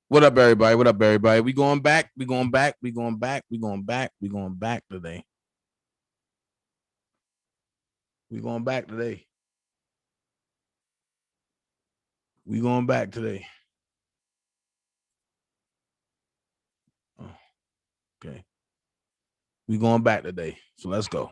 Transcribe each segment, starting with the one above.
What up, everybody? What up, everybody? We going back. We going back. We going back. We going back. We going back today. We going back today. We going back today. Oh, okay. We going back today. So let's go.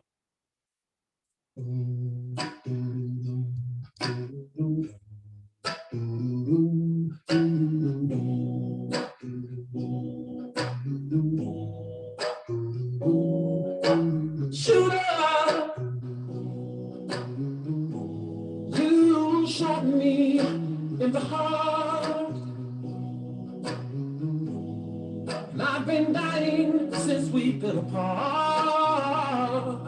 Shooter, you shot me in the heart, and I've been dying since we've been apart.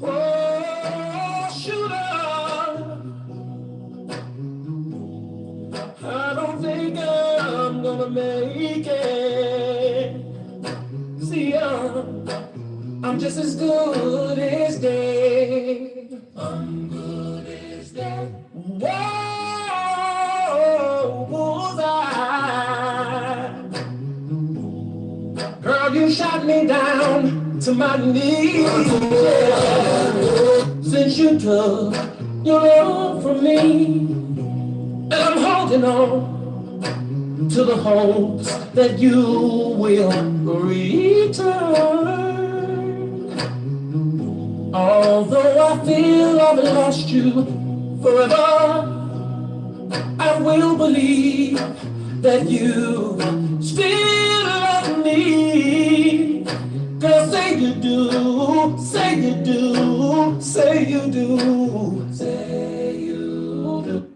Oh, shooter, I don't think I'm gonna make it. See, I'm just as good as dead. I'm good as dead. Whoa, was I? Girl, you shot me down to my knees. Since you took your love from me, and I'm holding on to the hopes that you will return. Although I feel I've lost you forever, I will believe that you still love me. Girl, say you do, say you do, say you do, say you do.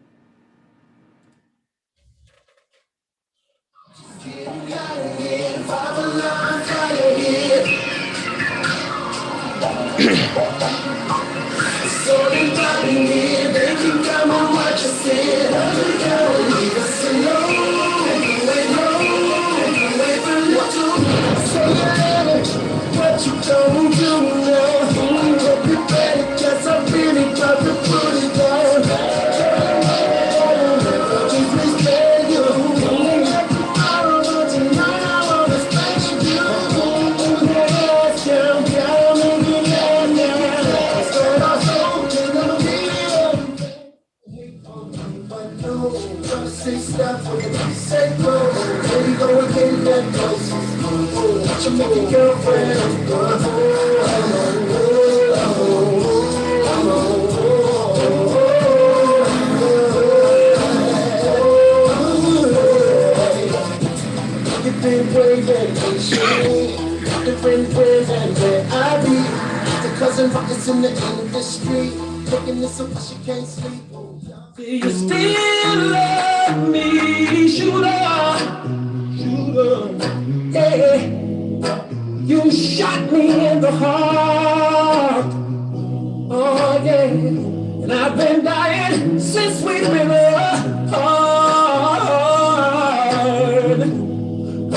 So they got me here, they keep coming what you said. I'm gonna leave us alone. Wait for you to say what you don't do now. Hope you better, guess I really got to put it down. Please spare you. I don't know tonight, I wanna spend you. Last down, down, and get down, down. Start our soul, and I'm but no, don't say stop, when you say go. Baby, go and get that close. Watch you make your girlfriend. You've been waiting patiently, different ways and where I be. The cousin rockets in the industry, looking this up, she can't sleep. You still love me, shooter, shooter, yeah. You shot me in the heart, oh yeah. And I've been dying since we've been apart. Oh,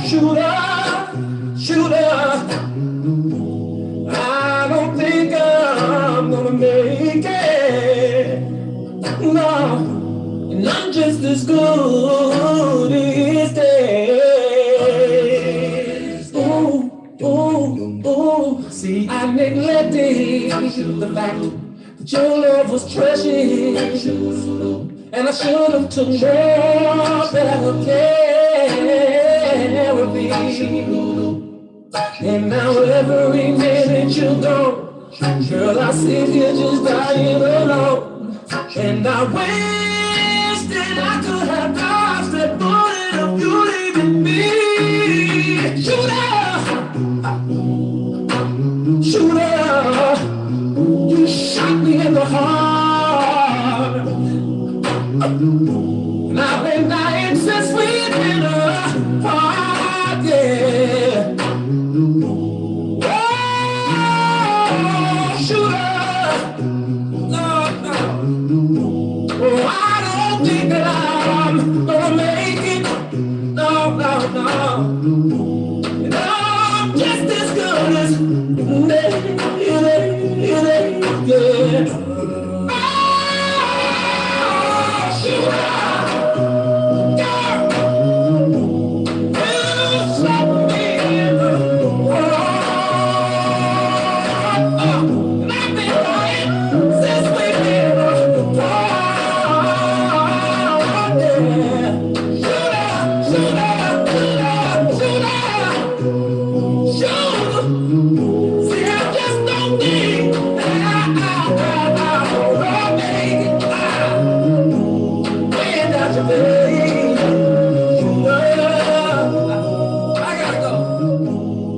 shooter, shooter, I don't think I'm gonna make it. No, and I'm just as good as dead. Ooh, ooh, ooh. See, I neglected the fact that your love was precious, and I should have took more better care of me. And now every minute you're gone, girl, I sit here just dying alone. And I wish that I could have dodged that bullet of you leaving me. Shooter, shooter, you shot me in the heart. And I've been dying since we've been apart, yeah. Oh, I don't think that I'm gonna make it. No, no, no. And I'm just as good as dead. without you, baby. Oh, I gotta go.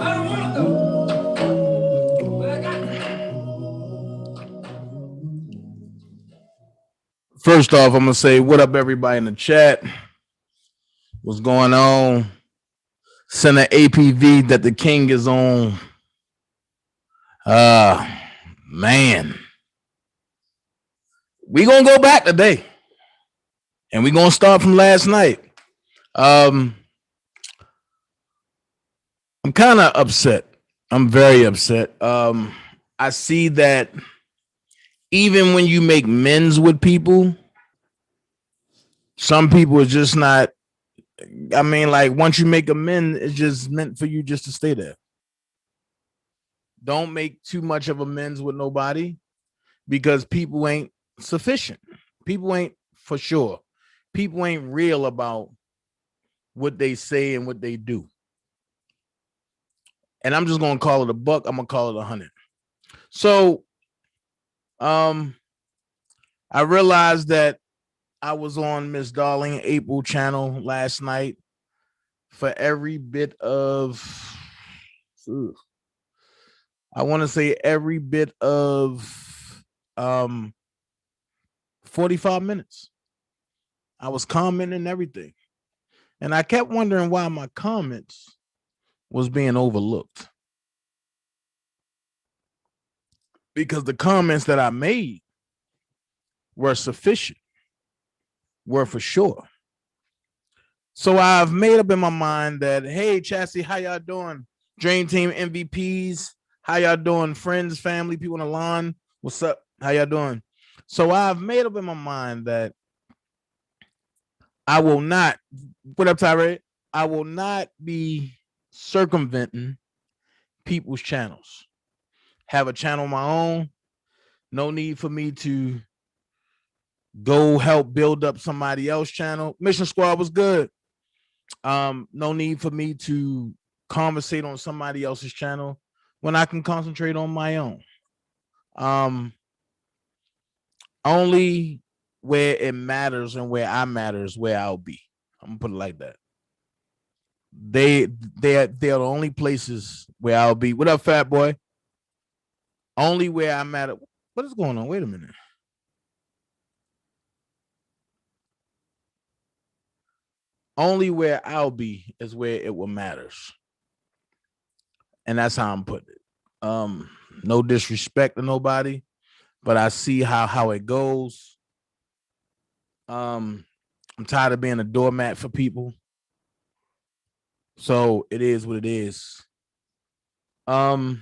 I don't wanna go, but I got to. First off, I'm gonna say what up, everybody in the chat. What's going on? Send an APV that the king is on. Man, we gonna go back today, and we gonna start from last night. I'm kind of upset. I'm very upset. I see that even when you make men's with people, some people are just not. I mean, like once you make amends, it's just meant for you just to stay there. Don't make too much of amends with nobody because people ain't sufficient. People ain't for sure. People ain't real about what they say and what they do. And I'm just gonna call it a buck. I'm gonna call it 100. So, I realized that I was on Miss Darling April channel last night for every bit of, I want to say every bit of 45 minutes. I was commenting everything. And I kept wondering why my comments was being overlooked. Because the comments that I made were sufficient, were for sure. So I've made up in my mind that, hey, Chassis, how y'all doing? Dream Team MVPs, how y'all doing? Friends, family, people on the line, what's up? How y'all doing? So I've made up in my mind that I will not, what up, Tyree? I will not be circumventing people's channels. Have a channel of my own. No need for me to go help build up somebody else's channel. Mission Squad was good. No need for me to conversate on somebody else's channel when I can concentrate on my own. Only where it matters and where I matter is where I'll be. I'm gonna put it like that. They're the only places where I'll be. What up, fat boy? Only where I matter. What is going on? Wait a minute. Only where I'll be is where it will matters. And that's how I'm putting it. No disrespect to nobody, but I see how it goes. I'm tired of being a doormat for people. So it is what it is. I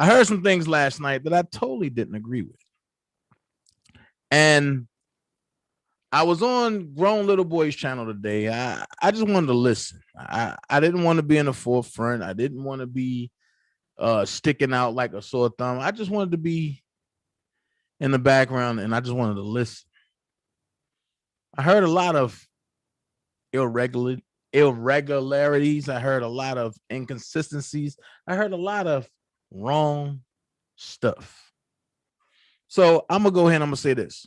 heard some things last night that I totally didn't agree with. And I was on Grown Little Boy's channel today. I just wanted to listen. I didn't want to be in the forefront. I didn't want to be sticking out like a sore thumb. I just wanted to be in the background and I just wanted to listen. I heard a lot of irregularities. I heard a lot of inconsistencies. I heard a lot of wrong stuff. So I'm gonna go ahead and I'm gonna say this.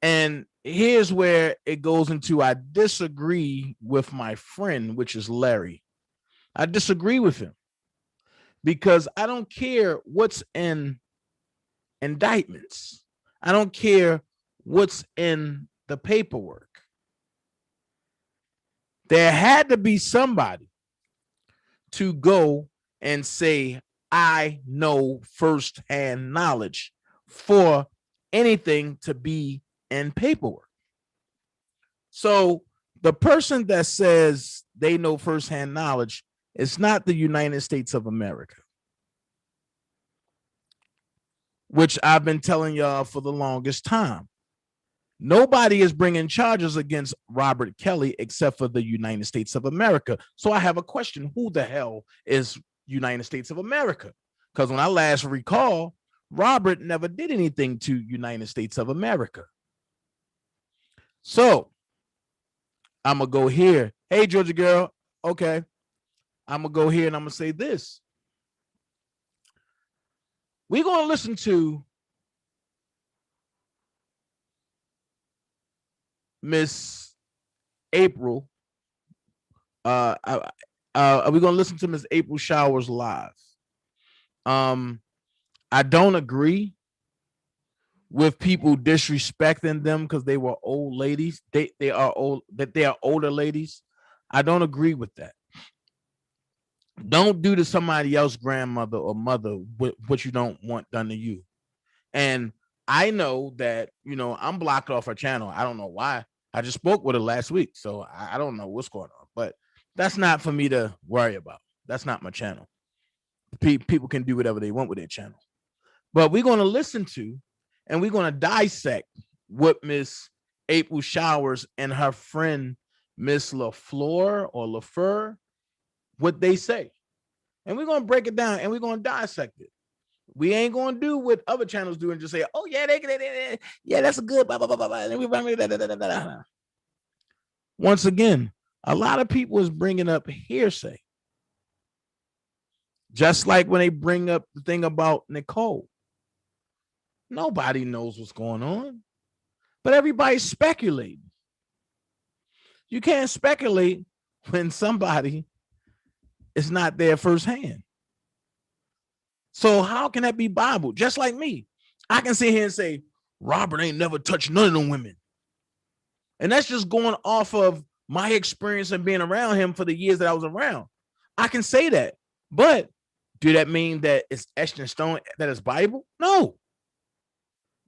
And here's where it goes into I disagree with my friend, which is Larry. I disagree with him because I don't care what's in indictments. I don't care what's in the paperwork. There had to be somebody to go and say, I know firsthand knowledge for anything to be in paperwork. So the person that says they know firsthand knowledge is not the United States of America, which I've been telling y'all for the longest time. Nobody is bringing charges against Robert Kelly except for the United States of America. So I have a question. Who the hell is United States of America? Because when I last recall, Robert never did anything to United States of America. So I'm going to go here. Hey, Georgia girl. Okay. I'm going to go here and I'm going to say this. We're going to listen to Miss April. Are we gonna listen to Miss April Showers live? I don't agree with people disrespecting them because they were old ladies. They are old, that they are older ladies. I don't agree with that. Don't do to somebody else, grandmother or mother, what you don't want done to you. And I know that, I'm blocked off her channel. I don't know why. I just spoke with her last week, so I don't know what's going on. But that's not for me to worry about. That's not my channel. People can do whatever they want with their channel. But we're going to listen to and we're going to dissect what Miss April Showers and her friend Miss LaFleur or LaFleur, what they say. And we're going to break it down and we're going to dissect it. We ain't going to do what other channels do and just say, oh, yeah, yeah, that's a good, blah, blah, blah, blah, blah. Once again, a lot of people is bringing up hearsay. Just like when they bring up the thing about Nicole. Nobody knows what's going on, but everybody's speculating. You can't speculate when somebody is not there firsthand. So how can that be Bible? Just like me, I can sit here and say, Robert ain't never touched none of them women. And that's just going off of my experience and being around him for the years that I was around. I can say that, but do that mean that it's etched in stone, that it's Bible? No.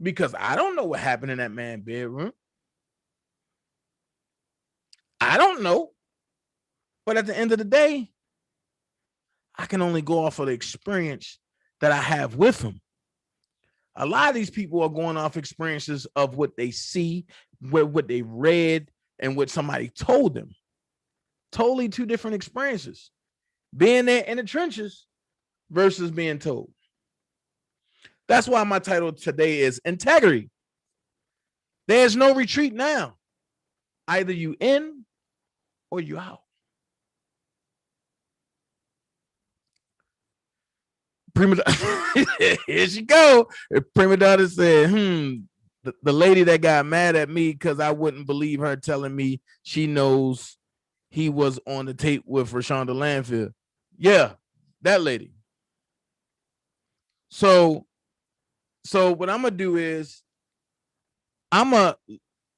Because I don't know what happened in that man's bedroom. I don't know. But at the end of the day, I can only go off of the experience that I have with him. A lot of these people are going off experiences of what they see, what they read, and what somebody told them. Totally two different experiences. Being there in the trenches versus being told. That's why my title today is Integrity. There's no retreat now. Either you in or you out. Here she go. Prima Donna said, the lady that got mad at me because I wouldn't believe her telling me she knows he was on the tape with Rashonda Landfield. Yeah, that lady. So what I'm gonna do is and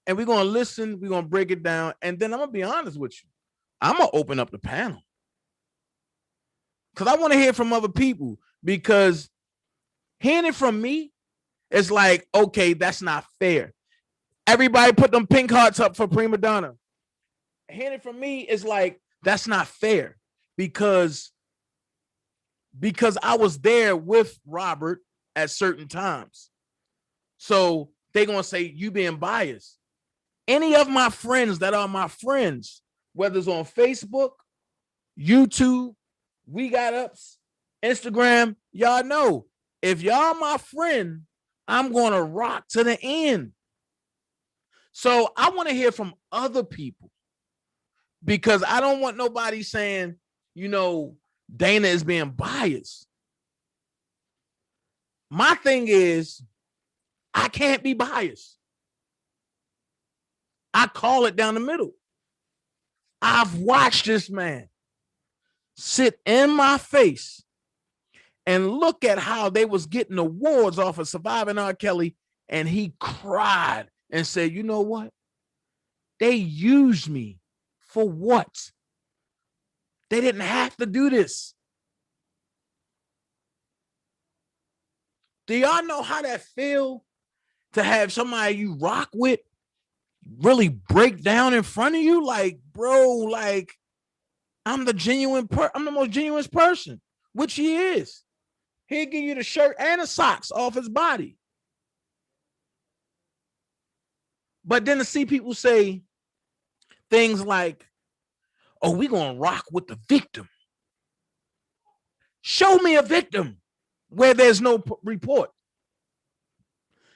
we're gonna listen, we're gonna break it down, and then I'm gonna be honest with you. I'm gonna open up the panel. Because I want to hear from other people, because hearing it from me is like, okay, that's not fair. Everybody put them pink hearts up for Prima Donna. Hearing it from me is like, that's not fair, because I was there with Robert at certain times. So they're going to say you being biased. Any of my friends that are my friends, whether it's on Facebook, YouTube, We Got Ups, Instagram, y'all know, if y'all my friend, I'm going to rock to the end. So I want to hear from other people, because I don't want nobody saying, Dana is being biased. My thing is, I can't be biased. I call it down the middle. I've watched this man sit in my face and look at how they was getting awards off of Surviving R. Kelly, and he cried and said, you know what? They used me for what? They didn't have to do this. Do y'all know how that feel to have somebody you rock with really break down in front of you? Like, bro, like, I'm the most genuine person, which he is. He'll give you the shirt and the socks off his body. But then to see people say things like, oh, we're going to rock with the victim. Show me a victim where there's no report.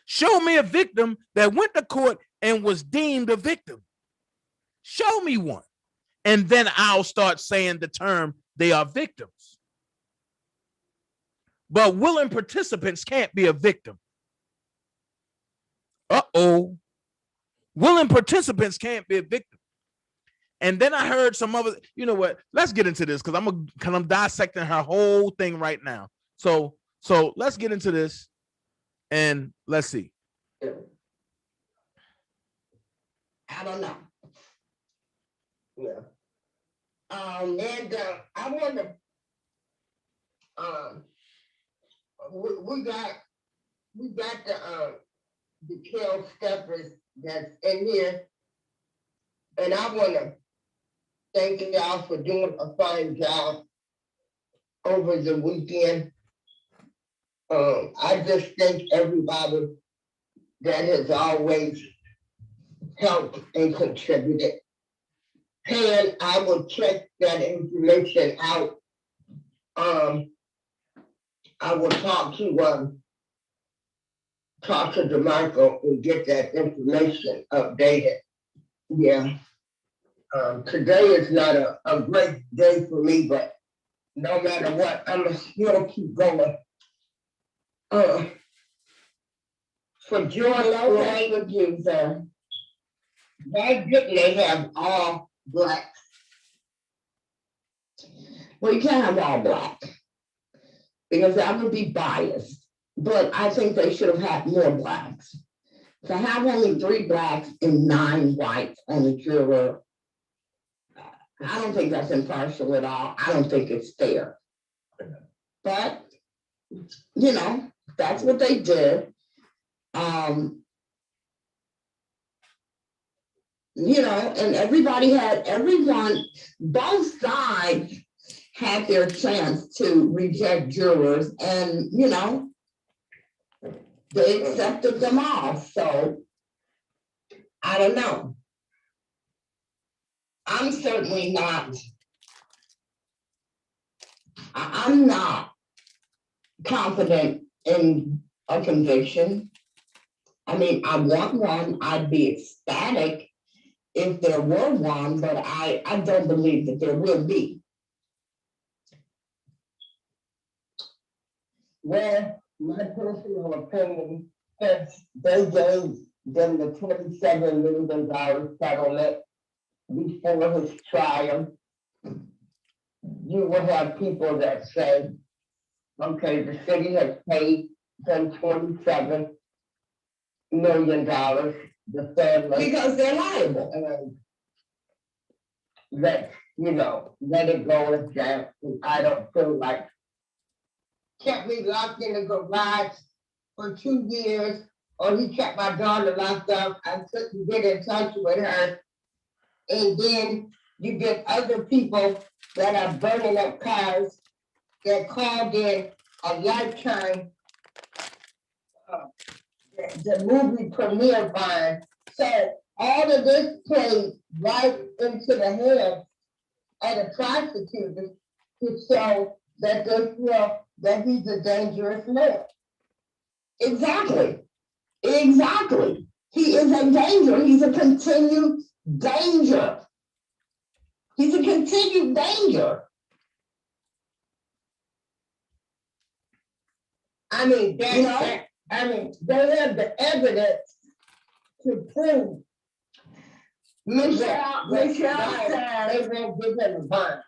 Show me a victim that went to court and was deemed a victim. Show me one. And then I'll start saying the term, they are victims. But willing participants can't be a victim. Uh-oh. Willing participants can't be a victim. And then I heard some other, you know what? Let's get into this because I'm dissecting her whole thing right now. So let's get into this and let's see. I don't know. Yeah. And I wonder. We got the Kel Steppers that's in here, and I want to thank y'all for doing a fine job over the weekend. I just thank everybody that has always helped and contributed. And I will check that information out. I will talk to DeMarco and get that information updated. Yeah. Today is not a great day for me, but no matter what, I'm gonna still keep going. For George languages, why didn't they have all black? Well, you can't have all black because that would be biased. But I think they should have had more blacks. To have only 3 blacks and 9 whites on the juror, I don't think that's impartial at all. I don't think it's fair. But, you know, that's what they did. You know, and everyone, both sides had their chance to reject jurors, and, you know, they accepted them all. So, I don't know. I'm certainly not, I'm not confident in a conviction. I mean, I want one. I'd be ecstatic if there were one, but I don't believe that there will be. Well, my personal opinion, since they gave them the $27 million settlement before his trial, you will have people that say, okay, the city has paid them $27 million, the family. Because they're liable. And let it go as that. I don't feel like kept me locked in the garage for 2 years, or he kept my daughter locked up. I couldn't get in touch with her. And then you get other people that are burning up cars that called in a Lifetime, the movie premiere bond. So all of this plays right into the head of the prosecutors to show that they feel that he's a dangerous man. Exactly. He is a danger. He's a continued danger. He's a continued danger. I mean, they have the evidence to prove. Michelle says they won't give him a bond.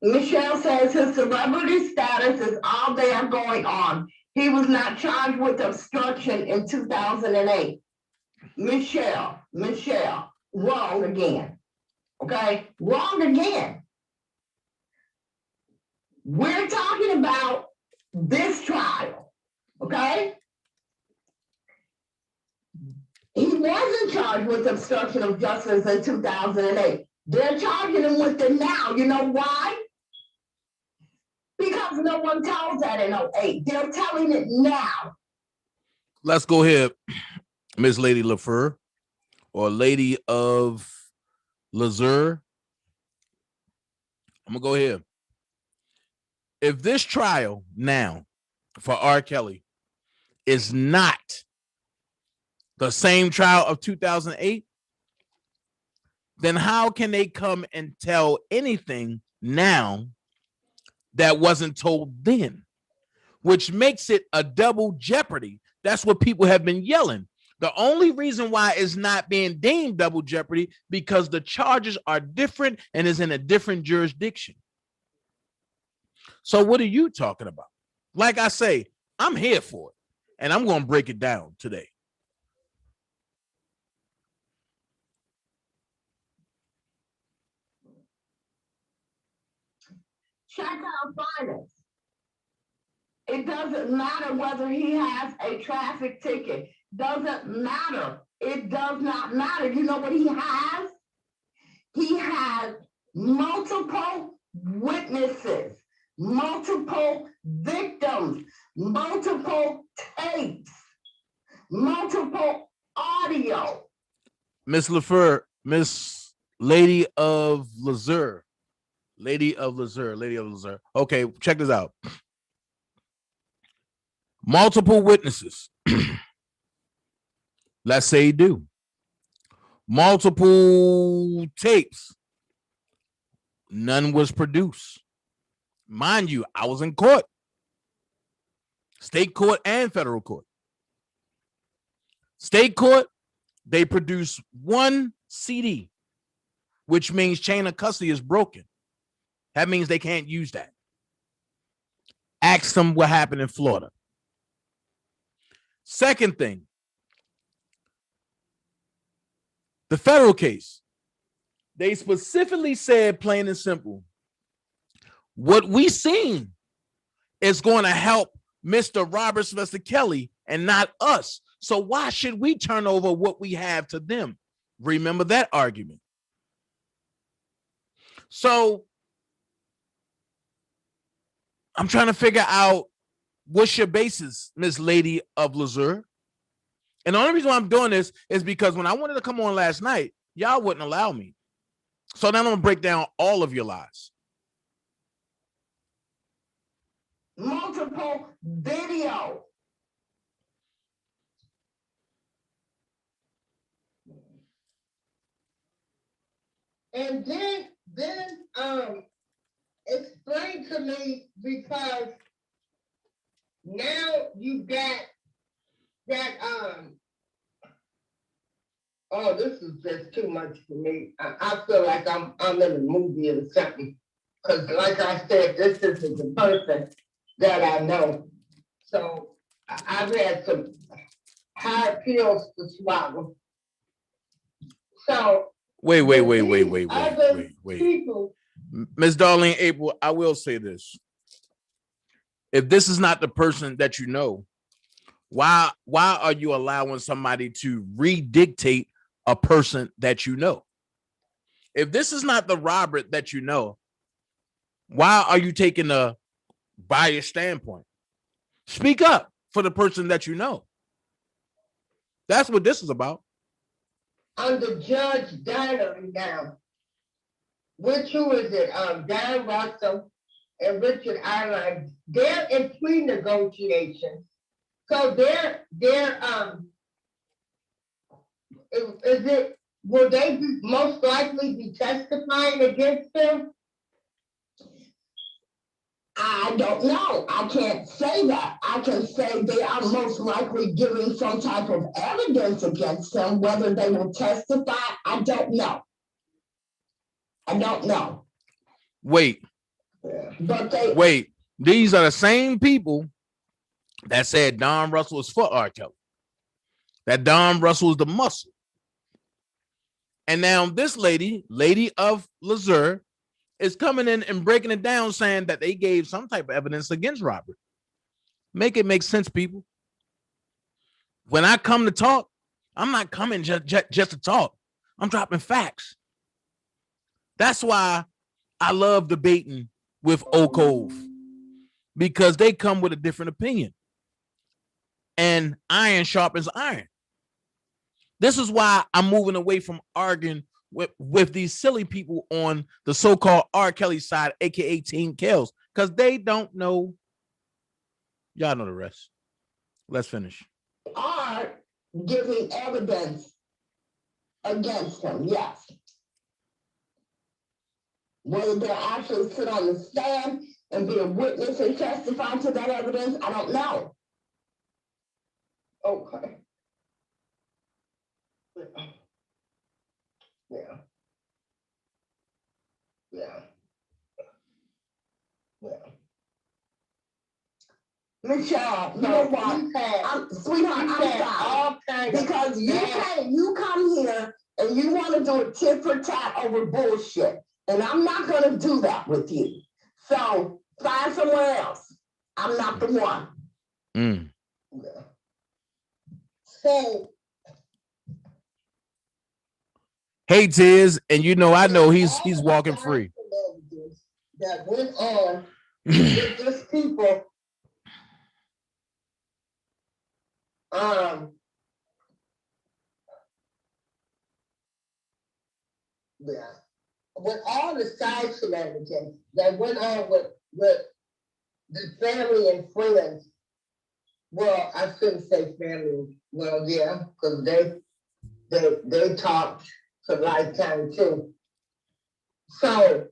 Michelle says his celebrity status is all they are going on. He was not charged with obstruction in 2008. Michelle, wrong again. Okay, wrong again. We're talking about this trial, okay? He wasn't charged with obstruction of justice in 2008. They're charging him with it now. You know why? Because no one tells that in 2008. They're telling it now. Let's go ahead, Miss Lady LaFleur, or Lady of Lazur. I'm going to go ahead. If this trial now for R. Kelly is not the same trial of 2008, then how can they come and tell anything now that wasn't told then? Which makes it a double jeopardy. That's what people have been yelling. The only reason why it's not being deemed double jeopardy because the charges are different and is in a different jurisdiction. So what are you talking about? Like I say, I'm here for it, and I'm going to break it down today. Check our finance. It doesn't matter whether he has a traffic ticket. Doesn't matter. It does not matter. You know what he has? He has multiple witnesses, multiple victims, multiple tapes, multiple audio. Miss LaFleur, Miss Lady of Lazur. Okay, check this out. Multiple witnesses. Let's say you do. Multiple tapes. None was produced. Mind you, I was in court. State court and federal court. State court, they produced one CD, which means chain of custody is broken. That means they can't use that. Ask them what happened in Florida. Second thing, the federal case, they specifically said, plain and simple, what we seen is going to help Mr. Robert Sylvester Kelly and not us. So why should we turn over what we have to them? Remember that argument. So I'm trying to figure out what's your basis, Miss Lady of Lazur. And the only reason why I'm doing this is because when I wanted to come on last night, y'all wouldn't allow me. So now I'm going to break down all of your lies. Multiple video. And then explain to me, because now you got that oh, this is just too much for me. I feel like I'm in a movie or something. Because like I said, this isn't the person that I know. So I've had some hard pills to swallow. So wait. People, Miss Darlene April, I will say this. If this is not the person that you know, why are you allowing somebody to redictate a person that you know? If this is not the Robert that you know, why are you taking a biased standpoint? Speak up for the person that you know. That's what this is about. Under Judge Dinery now, which who is it? Dan Russell and Richard Ireland, they're in pre-negotiations. So will they most likely be testifying against him? I don't know. I can't say that. I can say they are most likely giving some type of evidence against him. Whether they will testify, I don't know. Wait. Wait. These are the same people that said Don Russell is for R. Kelly. That Don Russell is the muscle. And now this lady of Lazur, is coming in and breaking it down, saying that they gave some type of evidence against Robert. Make it make sense, people. When I come to talk, I'm not coming just to talk. I'm dropping facts. That's why I love debating with Oak Cove, because they come with a different opinion. And iron sharpens iron. This is why I'm moving away from arguing with these silly people on the so-called R. Kelly side, aka Team Kells, because they don't know. Y'all know the rest. Let's finish. Are giving evidence against him, yes. Whether they'll actually sit on the stand and be a witness and testify to that evidence, I don't know. Okay. Yeah. Yeah. Yeah. Michelle, you know what? Sweetheart, I'm sorry. Because you come here and you want to do a tit for tat over bullshit. And I'm not going to do that with you. So find somewhere else. I'm not the one. Mm. Yeah. So Hey, Tiz, and you know I know he's walking free. That went on with this people. Yeah. With all the side shenanigans that went on with the family and friends. Well, I shouldn't say family. Well, yeah, because they talked for lifetime too. So,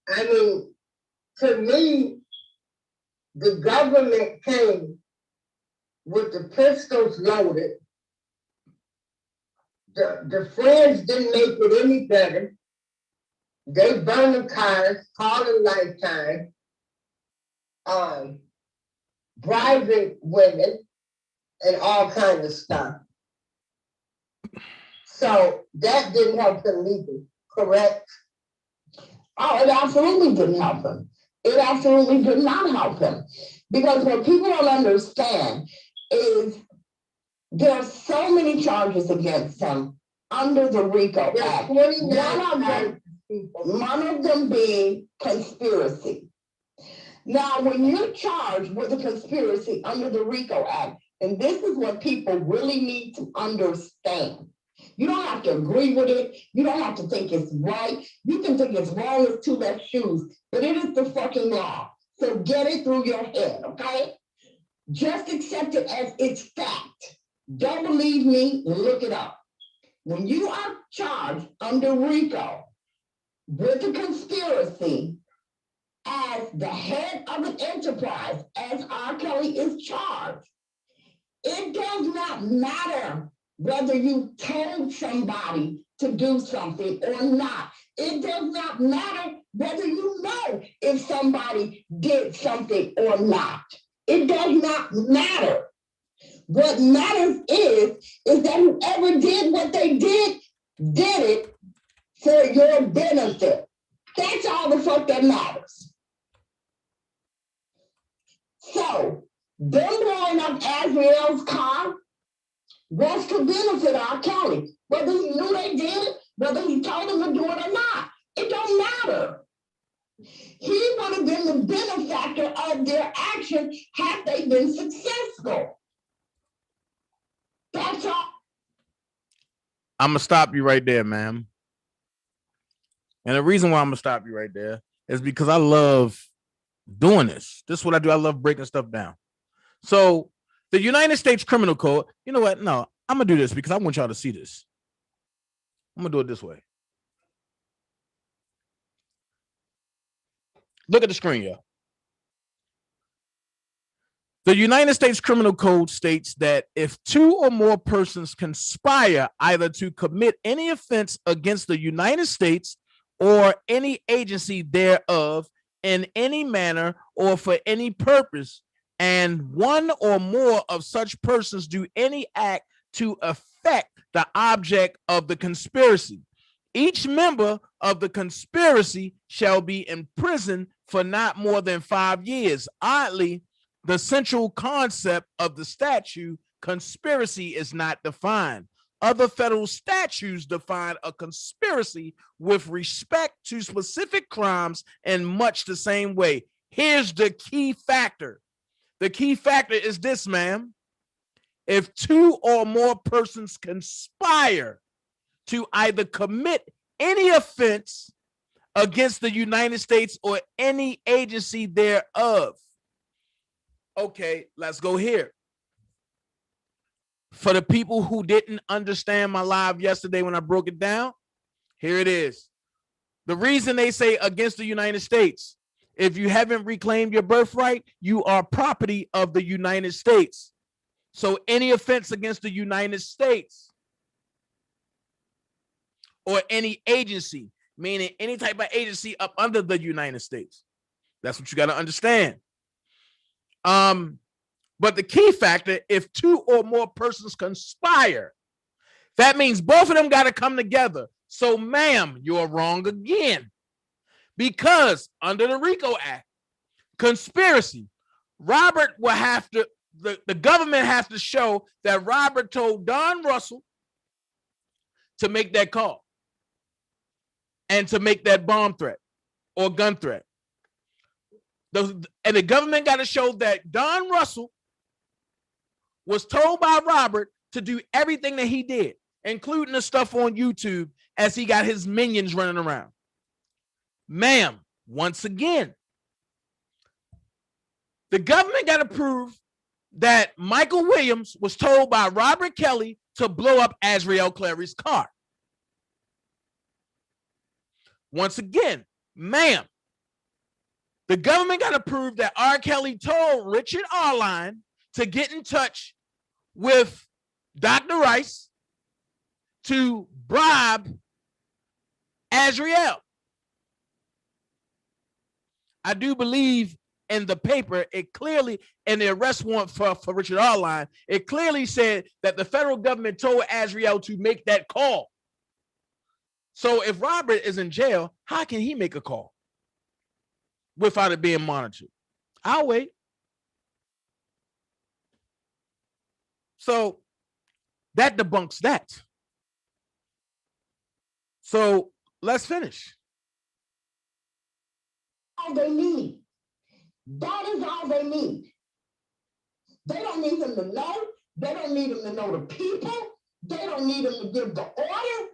I mean, to me, the government came with the pistols loaded. The friends didn't make it any better. They burned the cars, called it lifetime, bribing women and all kinds of stuff. So that didn't help him either, correct? Oh, it absolutely didn't help him. It absolutely did not help him. Because what people don't understand is there are so many charges against him under the RICO Act. One of them being conspiracy. Now, when you're charged with a conspiracy under the RICO Act, and this is what people really need to understand. You don't have to agree with it. You don't have to think it's right. You can think it's wrong as two left shoes, but it is the fucking law. So get it through your head, okay? Just accept it as it's fact. Don't believe me, look it up. When you are charged under RICO with a conspiracy as the head of an enterprise, as R. Kelly is charged, it does not matter whether you told somebody to do something or not. It does not matter whether you know if somebody did something or not. It does not matter. What matters is that whoever did what they did it for your benefit. That's all the fuck that matters. So, them blowing up Azriel's car was to benefit R. Kelly. Whether he knew they did it, whether he told them to do it or not, it don't matter. He would have been the benefactor of their action had they been successful. That's all. I'm gonna stop you right there, ma'am. And the reason why I'm gonna stop you right there is because I love doing this. This is what I do. I love breaking stuff down. So the United States Criminal Code, you know what? No, I'm gonna do this because I want y'all to see this. I'm gonna do it this way. Look at the screen, y'all. The United States Criminal Code states that if two or more persons conspire either to commit any offense against the United States or any agency thereof in any manner or for any purpose, and one or more of such persons do any act to affect the object of the conspiracy, each member of the conspiracy shall be imprisoned for not more than 5 years. Oddly, the central concept of the statute, conspiracy, is not defined. Other federal statutes define a conspiracy with respect to specific crimes in much the same way. Here's the key factor. The key factor is this, ma'am. If two or more persons conspire to either commit any offense against the United States or any agency thereof. Okay, let's go here. For the people who didn't understand my live yesterday when I broke it down, here it is. The reason they say against the United States, if you haven't reclaimed your birthright, you are property of the United States. So any offense against the United States or any agency, meaning any type of agency up under the United States. That's what you got to understand. But the key factor, if 2 or more persons conspire, that means both of them got to come together. So, ma'am, you're wrong again. Because under the RICO Act, conspiracy, Robert will have to, the government has to show that Robert told Don Russell to make that call and to make that bomb threat or gun threat. And the government got to show that Don Russell was told by Robert to do everything that he did, including the stuff on YouTube as he got his minions running around. Ma'am, once again, the government got to prove that Michael Williams was told by Robert Kelly to blow up Azriel Clary's car. Once again, ma'am, the government got to prove that R. Kelly told Richard Arline to get in touch with Dr. Rice to bribe Azriel. I do believe in the paper, it clearly, in the arrest warrant for Richard Arline, it clearly said that the federal government told Azriel to make that call. So if Robert is in jail, how can he make a call without it being monitored? I'll wait. So that debunks that. So let's finish. All they need. That is all they need. They don't need him to know. They don't need him to know the people. They don't need him to give the order.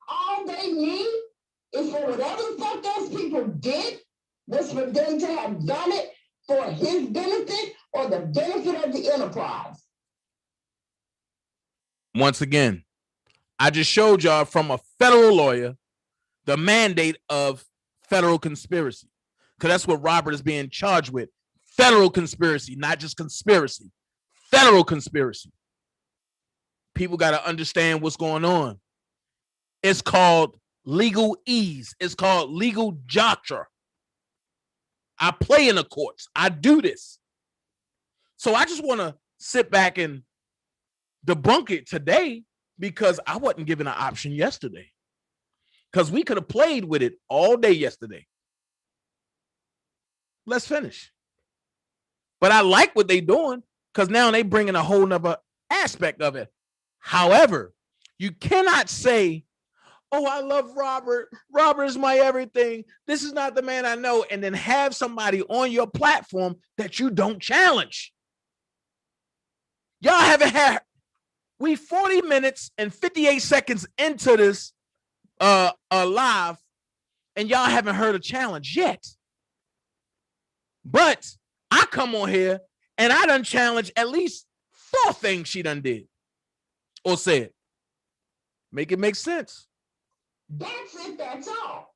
All they need is for whatever the fuck those people did, was for them to have done it for his benefit or the benefit of the enterprise. Once again, I just showed y'all from a federal lawyer the mandate of federal conspiracy, because that's what Robert is being charged with. Federal conspiracy, not just conspiracy. Federal conspiracy. People got to understand what's going on. It's called legal ease. It's called legal jatra. I play in the courts. I do this. So I just want to sit back and debunk it today because I wasn't given an option yesterday. Because we could have played with it all day yesterday. Let's finish. But I like what they're doing because now they bring in a whole nother aspect of it. However, you cannot say, oh, I love Robert. Robert is my everything. This is not the man I know. And then have somebody on your platform that you don't challenge. Y'all haven't had, we 40 minutes and 58 seconds into this live, and y'all haven't heard a challenge yet. But I come on here and I done challenged at least 4 things she done did or said. Make it make sense. That's it, that's all.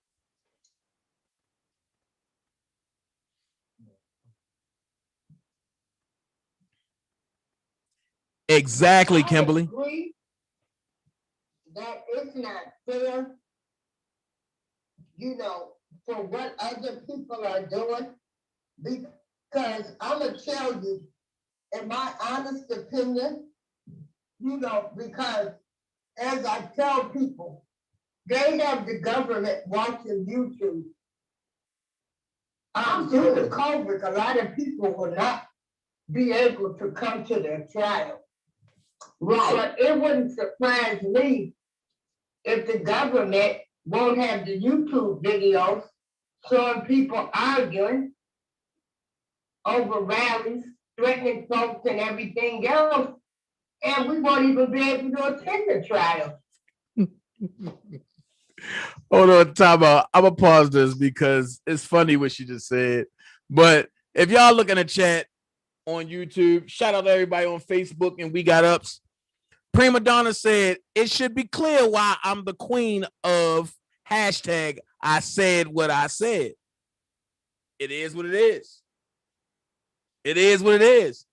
Exactly, Kimberly. I agree that it's not fair, you know, for what other people are doing, because I'm going to tell you, in my honest opinion, you know, because as I tell people, they have the government watching YouTube. Through the COVID, a lot of people will not be able to come to their trial. Right. But it wouldn't surprise me if the government won't have the YouTube videos showing people arguing over rallies, threatening folks and everything else, and we won't even be able to attend the trial. Hold on, time out. I'm gonna pause this because it's funny what she just said. But if y'all look in the chat on YouTube, shout out to everybody on Facebook and We Got Ups. Prima Donna said, it should be clear why I'm the queen of hashtag I said what I said. It is what it is. It is what it is.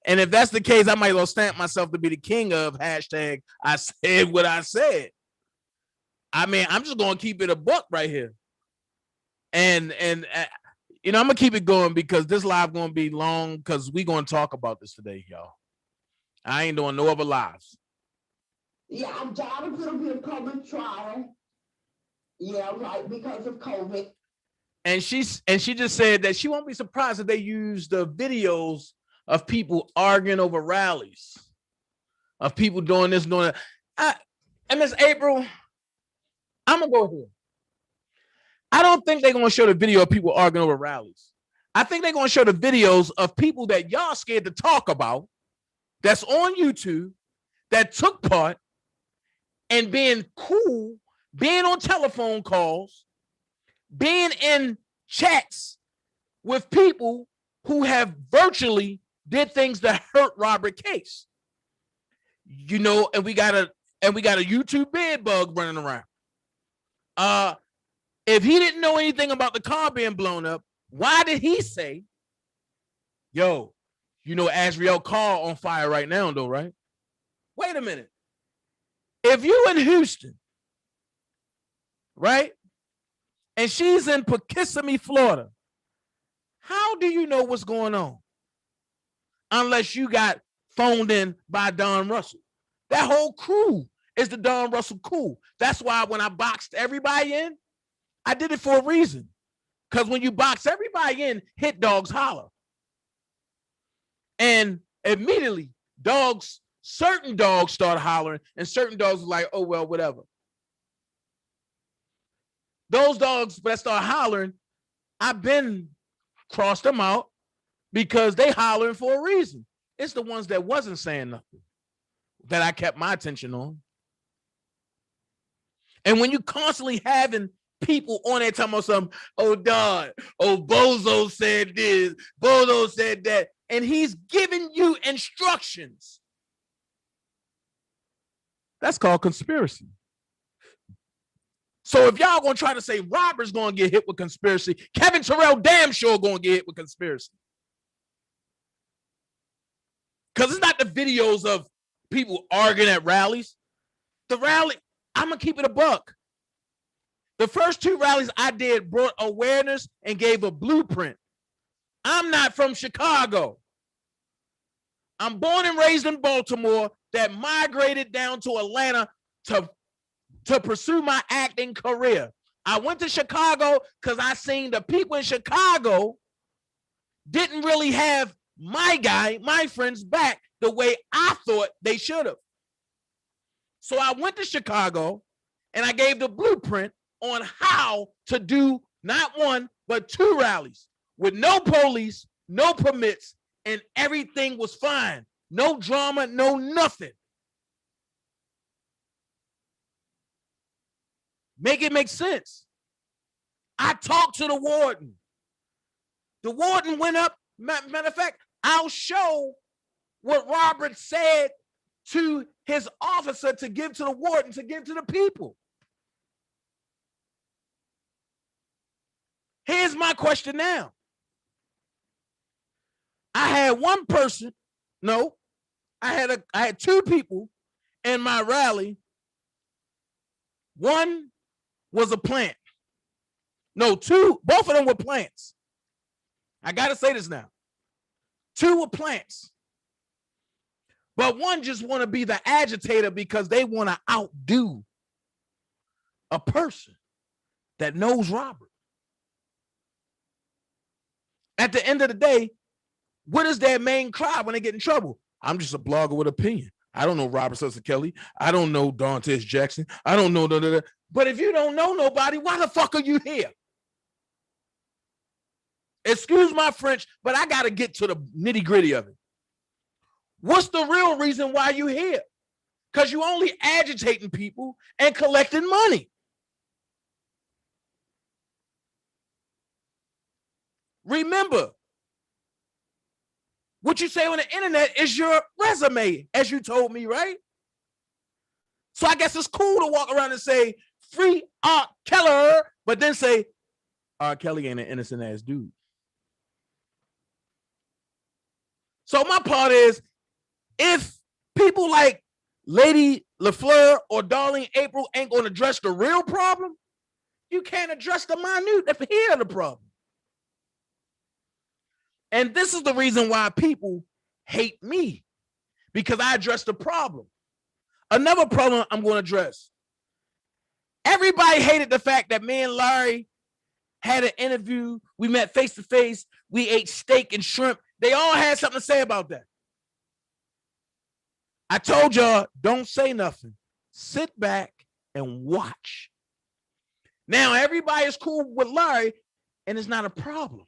And if that's the case, I might as well stamp myself to be the king of hashtag I said what I said. I mean, I'm just gonna keep it a buck right here, and you know, I'm gonna keep it going because this live gonna be long because we gonna talk about this today, y'all. I ain't doing no other lives. Yeah, I'm glad it's gonna be a public trial. Yeah, right, because of COVID. And she just said that she won't be surprised if they use the videos of people arguing over rallies, of people doing this, doing that. And Miss April, I'm gonna go here. I don't think they're gonna show the video of people arguing over rallies. I think they're gonna show the videos of people that y'all scared to talk about, that's on YouTube, that took part and being cool, being on telephone calls, being in chats with people who have virtually did things that hurt Robert Case. You know, and we got a YouTube bed bug running around. If he didn't know anything about the car being blown up, why did he say, yo, you know, Azriel car on fire right now, though, right? Wait a minute. If you in Houston, right, and she's in Kissimmee, Florida, how do you know what's going on? Unless you got phoned in by Don Russell. That whole crew is the Don Russell crew. That's why when I boxed everybody in, I did it for a reason. Because when you box everybody in, hit dogs holler. And immediately, certain dogs start hollering, and certain dogs are like, oh, well, whatever. Those dogs that start hollering, I've been crossed them out because they hollering for a reason. It's the ones that wasn't saying nothing that I kept my attention on. And when you constantly having people on there talking about something, oh, Don, oh, Bozo said this, Bozo said that, and he's giving you instructions. That's called conspiracy. So if y'all gonna try to say Robert's gonna get hit with conspiracy, Kevin Terrell damn sure gonna get hit with conspiracy. Because it's not the videos of people arguing at rallies. The rally, I'm gonna keep it a buck. The first two rallies I did brought awareness and gave a blueprint. I'm not from Chicago. I'm born and raised in Baltimore that migrated down to Atlanta to pursue my acting career. I went to Chicago because I seen the people in Chicago didn't really have my friends back the way I thought they should have. So I went to Chicago and I gave the blueprint on how to do not one, but two rallies with no police, no permits, and everything was fine. No drama, no nothing. Make it make sense. I talked to the warden. The warden went up. Matter of fact, I'll show what Robert said to his officer to give to the warden, to give to the people. Here's my question now. I had one person, no, I had two people in my rally. One was a plant. No, two, both of them were plants. I gotta say this now. Two were plants. But one just want to be the agitator because they want to outdo a person that knows Robert. At the end of the day, what is their main cry when they get in trouble? I'm just a blogger with opinion. I don't know Robert Susser Kelly. I don't know Dantes Jackson. I don't know. But if you don't know nobody, why the fuck are you here? Excuse my French, but I got to get to the nitty gritty of it. What's the real reason why you here? Because you only agitating people and collecting money. Remember, what you say on the internet is your resume, as you told me, right? So I guess it's cool to walk around and say, free R. Kelly, but then say, R. Kelly ain't an innocent ass dude. So my part is, if people like Lady LaFleur or Darlene April ain't going to address the real problem, you can't address the minute if here the problem. And this is the reason why people hate me, because I address the problem. Another problem I'm going to address. Everybody hated the fact that me and Larry had an interview. We met face to face. We ate steak and shrimp. They all had something to say about that. I told y'all, don't say nothing. Sit back and watch. Now, everybody is cool with Larry, and it's not a problem.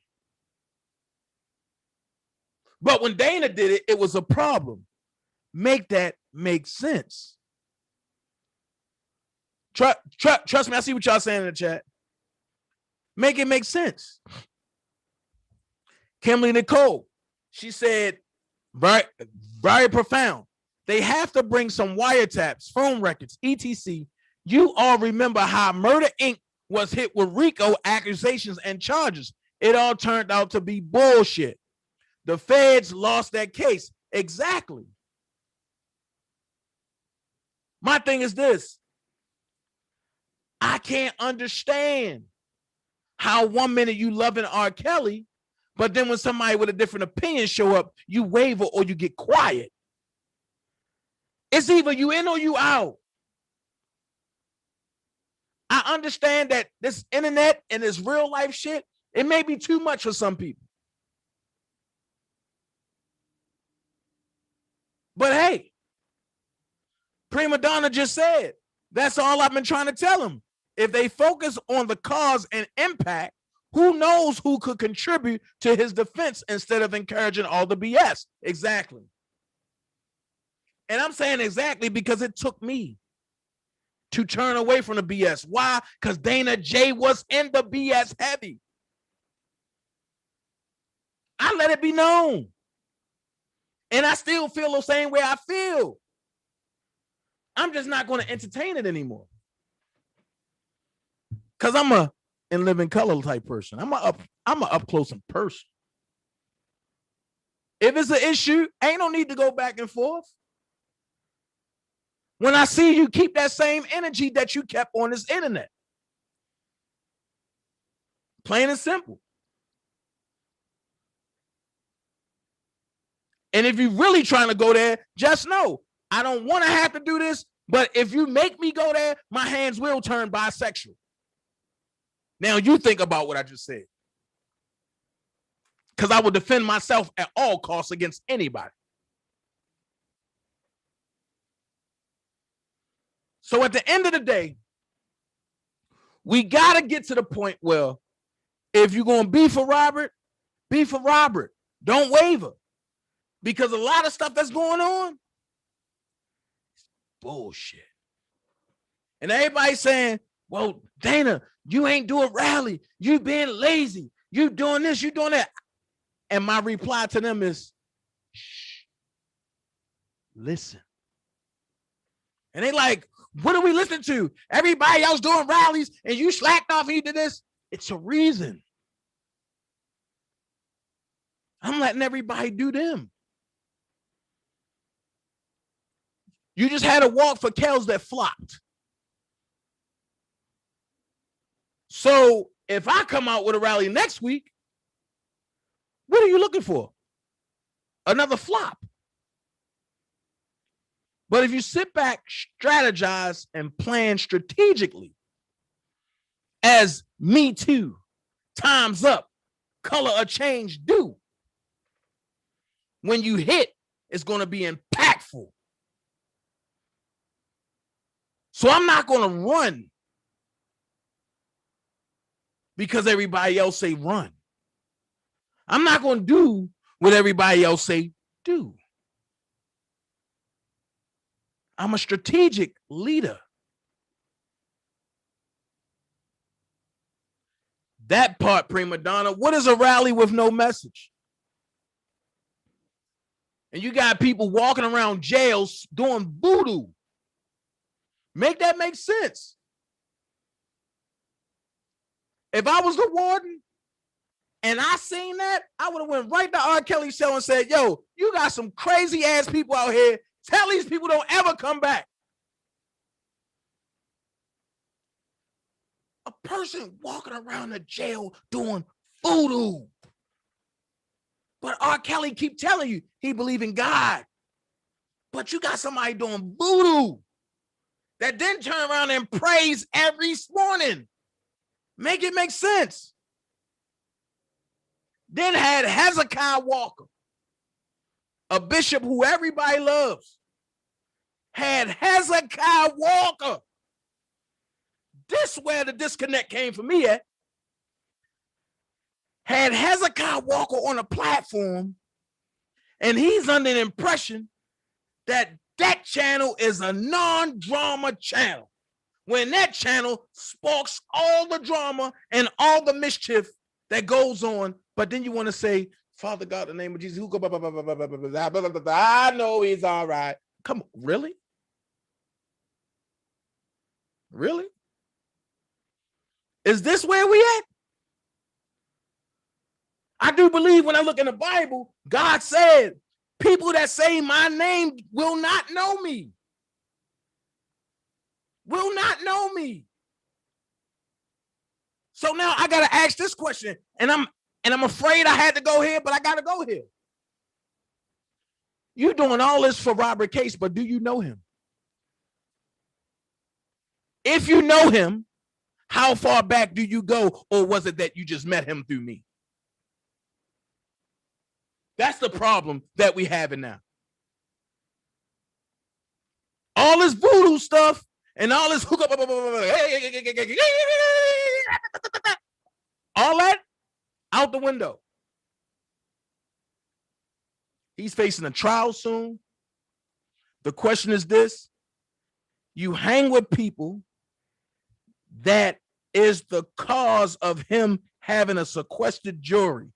But when Dana did it, it was a problem. Make that make sense. Trust me, I see what y'all saying in the chat. Make it make sense. Kimberly Nicole, she said, very profound. They have to bring some wiretaps, phone records, etc. You all remember how Murder Inc. was hit with RICO accusations and charges. It all turned out to be bullshit. The feds lost that case. Exactly. My thing is this. I can't understand how 1 minute you loving R. Kelly, but then when somebody with a different opinion show up, you waver or you get quiet. It's either you in or you out. I understand that this internet and this real life shit, it may be too much for some people. But hey, Prima Donna just said, that's all I've been trying to tell them. If they focus on the cause and impact, who knows who could contribute to his defense instead of encouraging all the BS? Exactly. And I'm saying exactly because it took me to turn away from the BS. Why? Because Dana J was in the BS heavy. I let it be known. And I still feel the same way I feel. I'm just not going to entertain it anymore. Because I'm a in living color type person. I'm a up close and personal. If it's an issue, ain't no need to go back and forth. When I see you, keep that same energy that you kept on this internet. Plain and simple. And if you're really trying to go there, just know, I don't want to have to do this, but if you make me go there, my hands will turn bisexual. Now you think about what I just said. Because I will defend myself at all costs against anybody. So at the end of the day, we got to get to the point where if you're going to be for Robert, be for Robert. Don't waver. Because a lot of stuff that's going on is bullshit. And everybody's saying, well, Dana, you ain't doing rally. You being lazy. You doing this, you doing that. And my reply to them is, shh, listen. And they like, what are we listening to? Everybody else doing rallies and you slacked off and you did this. It's a reason. I'm letting everybody do them. You just had a walk for Kels that flopped. So if I come out with a rally next week, what are you looking for? Another flop. But if you sit back, strategize, and plan strategically, as Me Too, Time's Up, Color of Change do, when you hit, it's going to be impactful. So I'm not going to run because everybody else say run. I'm not going to do what everybody else say do. I'm a strategic leader. That part, Prima Donna. What is a rally with no message? And you got people walking around jails doing voodoo. Make that make sense. If I was the warden and I seen that, I would have went right to R. Kelly's show and said, yo, you got some crazy ass people out here Tell these people don't ever come back. A person walking around the jail doing voodoo. But R. Kelly keep telling you he believe in God. But you got somebody doing voodoo that then turn around and praise every morning. Make it make sense. Then had Hezekiah Walker, a bishop who everybody loves. Had Hezekiah Walker. This where the disconnect came for me at. Had Hezekiah Walker on a platform, and he's under the impression that that channel is a non-drama channel. When that channel sparks all the drama and all the mischief that goes on, but then you want to say, Father God, in the name of Jesus, I know he's all right. Come on, really? Really? Is this where we at? I do believe when I look in the Bible, God said, people that say my name will not know me. Will not know me. So now I gotta ask this question, and I'm afraid I had to go here, but I gotta go here. You're doing all this for Robert Case, but do you know him? If you know him, how far back do you go, or was it that you just met him through me? That's the problem that we have now. All this voodoo stuff and all this hookup, all that out the window. He's facing a trial soon. The question is this: you hang with people that is the cause of him having a sequestered jury.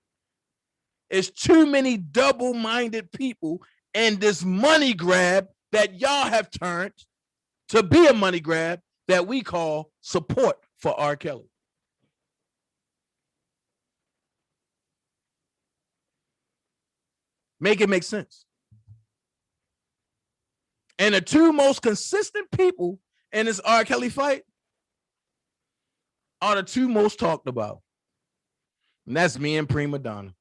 It's too many double-minded people and this money grab that y'all have turned to be a money grab that we call support for R. Kelly. Make it make sense. And the two most consistent people in this R. Kelly fight are the two most talked about. And that's me and Prima Donna.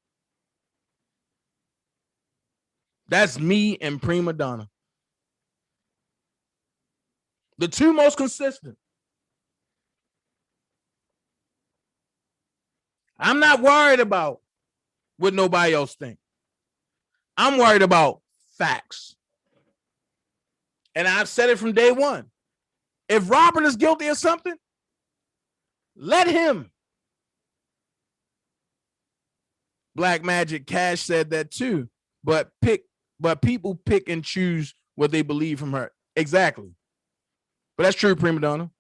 That's me and Prima Donna. The two most consistent. I'm not worried about what nobody else thinks. I'm worried about facts. And I've said it from day one. If Robert is guilty of something, let him. Black Magic Cash said that too. But people pick and choose what they believe from her. Exactly. But that's true, Prima Donna.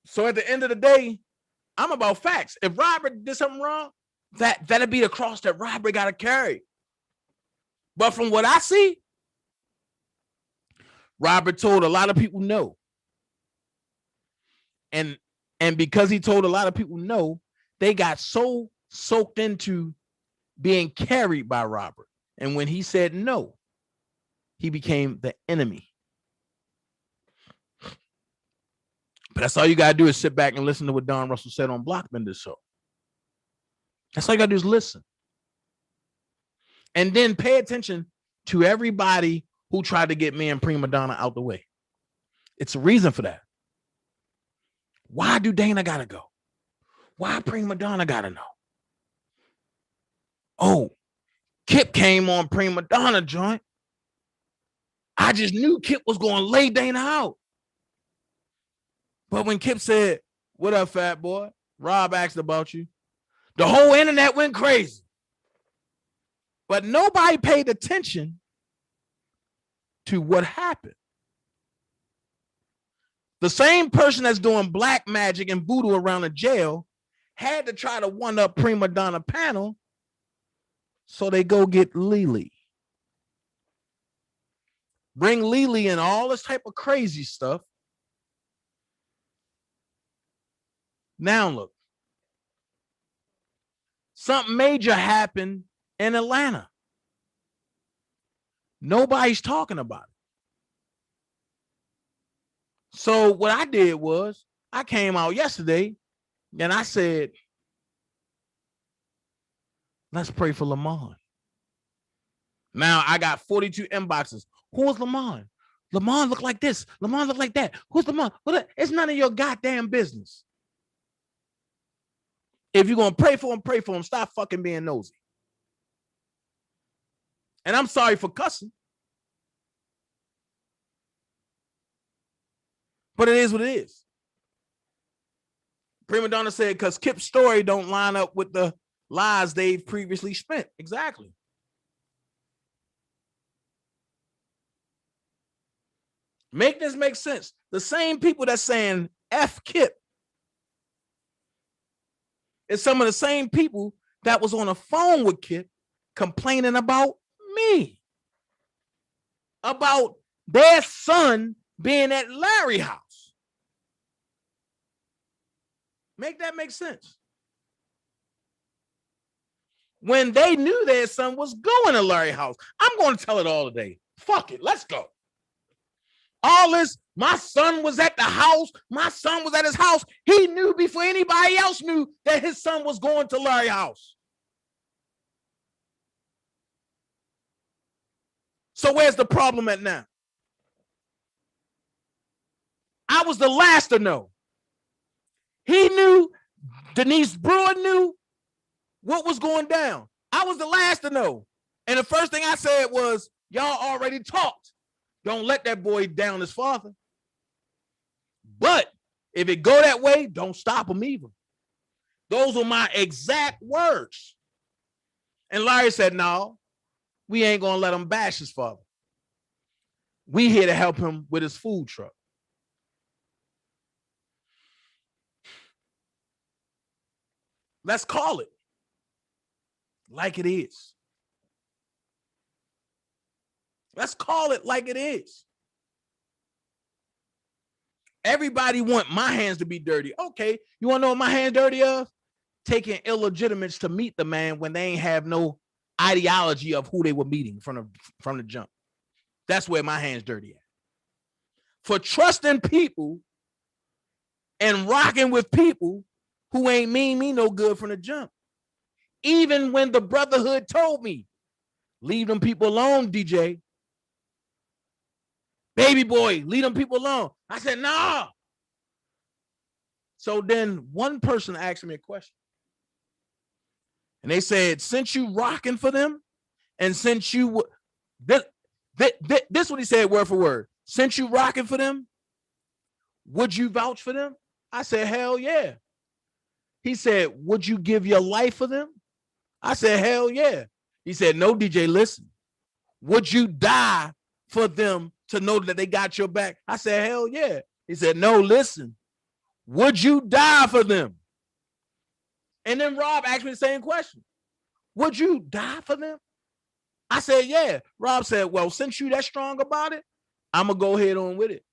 So at the end of the day, I'm about facts. If Robert did something wrong, that'd be the cross that Robert got to carry. But from what I see, Robert told a lot of people no. And because he told a lot of people no, they got so soaked into being carried by Robert. And when he said no, he became the enemy. But that's all you got to do is sit back and listen to what Don Russell said on Blockbender's show. That's all you got to do is listen. And then pay attention to everybody who tried to get me and Prima Donna out the way. It's a reason for that. Why do Dana got to go? Why Prima Donna got to know? Oh, Kip came on Prima Donna joint. I just knew Kip was going to lay Dana out. But when Kip said, "What up, fat boy?" Rob asked about you. The whole internet went crazy. But nobody paid attention to what happened. The same person that's doing black magic and voodoo around the jail had to try to one-up Prima Donna panel, so they go get Lily. Bring Lily in all this type of crazy stuff. Now look, something major happened in Atlanta. Nobody's talking about it. So what I did was I came out yesterday and I said, let's pray for Lamont. Now I got 42 inboxes. Who's Lamont? Lamont look like this. Lamont look like that. Who's Lamont? Well, it's none of your goddamn business. If you're going to pray for him, pray for him. Stop fucking being nosy. And I'm sorry for cussing. But it is what it is. Prima Donna said, because Kip's story don't line up with the lies they've previously spent. Exactly. Make this make sense. The same people that's saying F Kip is some of the same people that was on the phone with Kip complaining about me. About their son being at Larry's house. Make that make sense. When they knew their son was going to Larry's house. I'm going to tell it all today. Fuck it. Let's go. All this, my son was at the house. My son was at his house. He knew before anybody else knew that his son was going to Larry's house. So where's the problem at now? I was the last to know. He knew, Denise Brewer knew what was going down. I was the last to know. And the first thing I said was, y'all already talked. Don't let that boy down his father. But if it go that way, don't stop him either. Those were my exact words. And Larry said, no, we ain't going to let him bash his father. We here to help him with his food truck. Let's call it like it is. Let's call it like it is. Everybody want my hands to be dirty. Okay, you want to know what my hands dirty of? Taking illegitimates to meet the man when they ain't have no ideology of who they were meeting from the jump. That's where my hands dirty at. For trusting people and rocking with people who ain't mean me no good from the jump. Even when the brotherhood told me, leave them people alone, DJ. Baby boy, leave them people alone. I said, nah. So then one person asked me a question. And they said, since you rocking for them, and since you, this is what he said word for word. Since you rocking for them, would you vouch for them? I said, hell yeah. He said, would you give your life for them? I said, hell yeah. He said, no, DJ, listen. Would you die for them to know that they got your back? I said, hell yeah. He said, no, listen. Would you die for them? And then Rob asked me the same question. Would you die for them? I said, yeah. Rob said, well, since you that strong about it, I'm going to go ahead on with it.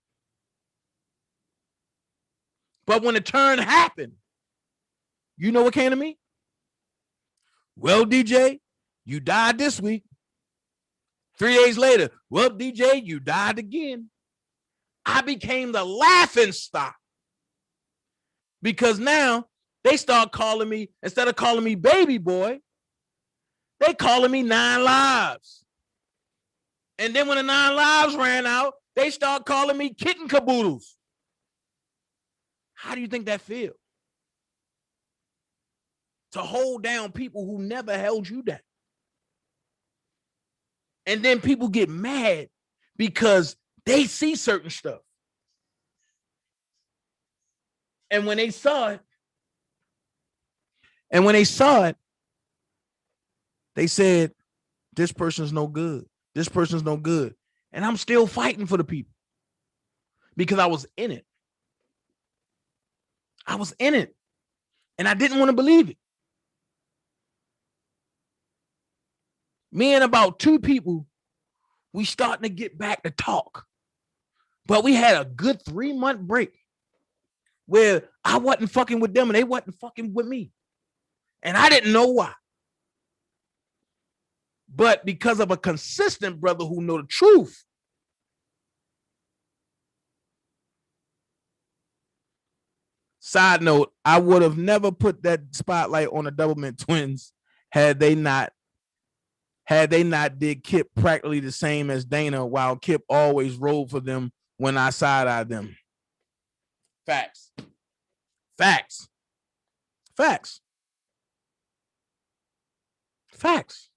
But when the turn happened, you know what came to me? Well, DJ, you died this week. 3 days later, well, DJ, you died again. I became the laughing stock. Because now they start calling me, instead of calling me baby boy, they calling me 9 lives. And then when the 9 lives ran out, they start calling me kitten caboodles. How do you think that feels? To hold down people who never held you down. And then people get mad because they see certain stuff. And when they saw it, they said, this person's no good. This person's no good. And I'm still fighting for the people because I was in it. I was in it. And I didn't want to believe it. Me and about 2 people, we starting to get back to talk. But we had a good 3-month break where I wasn't fucking with them and they wasn't fucking with me. And I didn't know why. but because of a consistent brother who know the truth. Side note, I would have never put that spotlight on the Doublemint twins had they not did Kip practically the same as Dana, while Kip always rolled for them when I side-eyed them. Facts. Facts. Facts. Facts.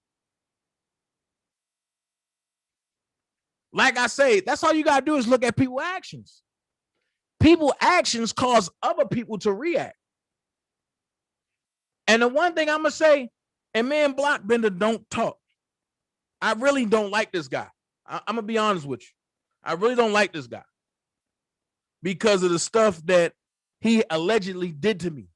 Like I say, that's all you gotta do is look at people's actions. People's actions cause other people to react. And the one thing I'm gonna say, and me and Blockbender don't talk. I really don't like this guy. I'm gonna be honest with you. I really don't like this guy because of the stuff that he allegedly did to me.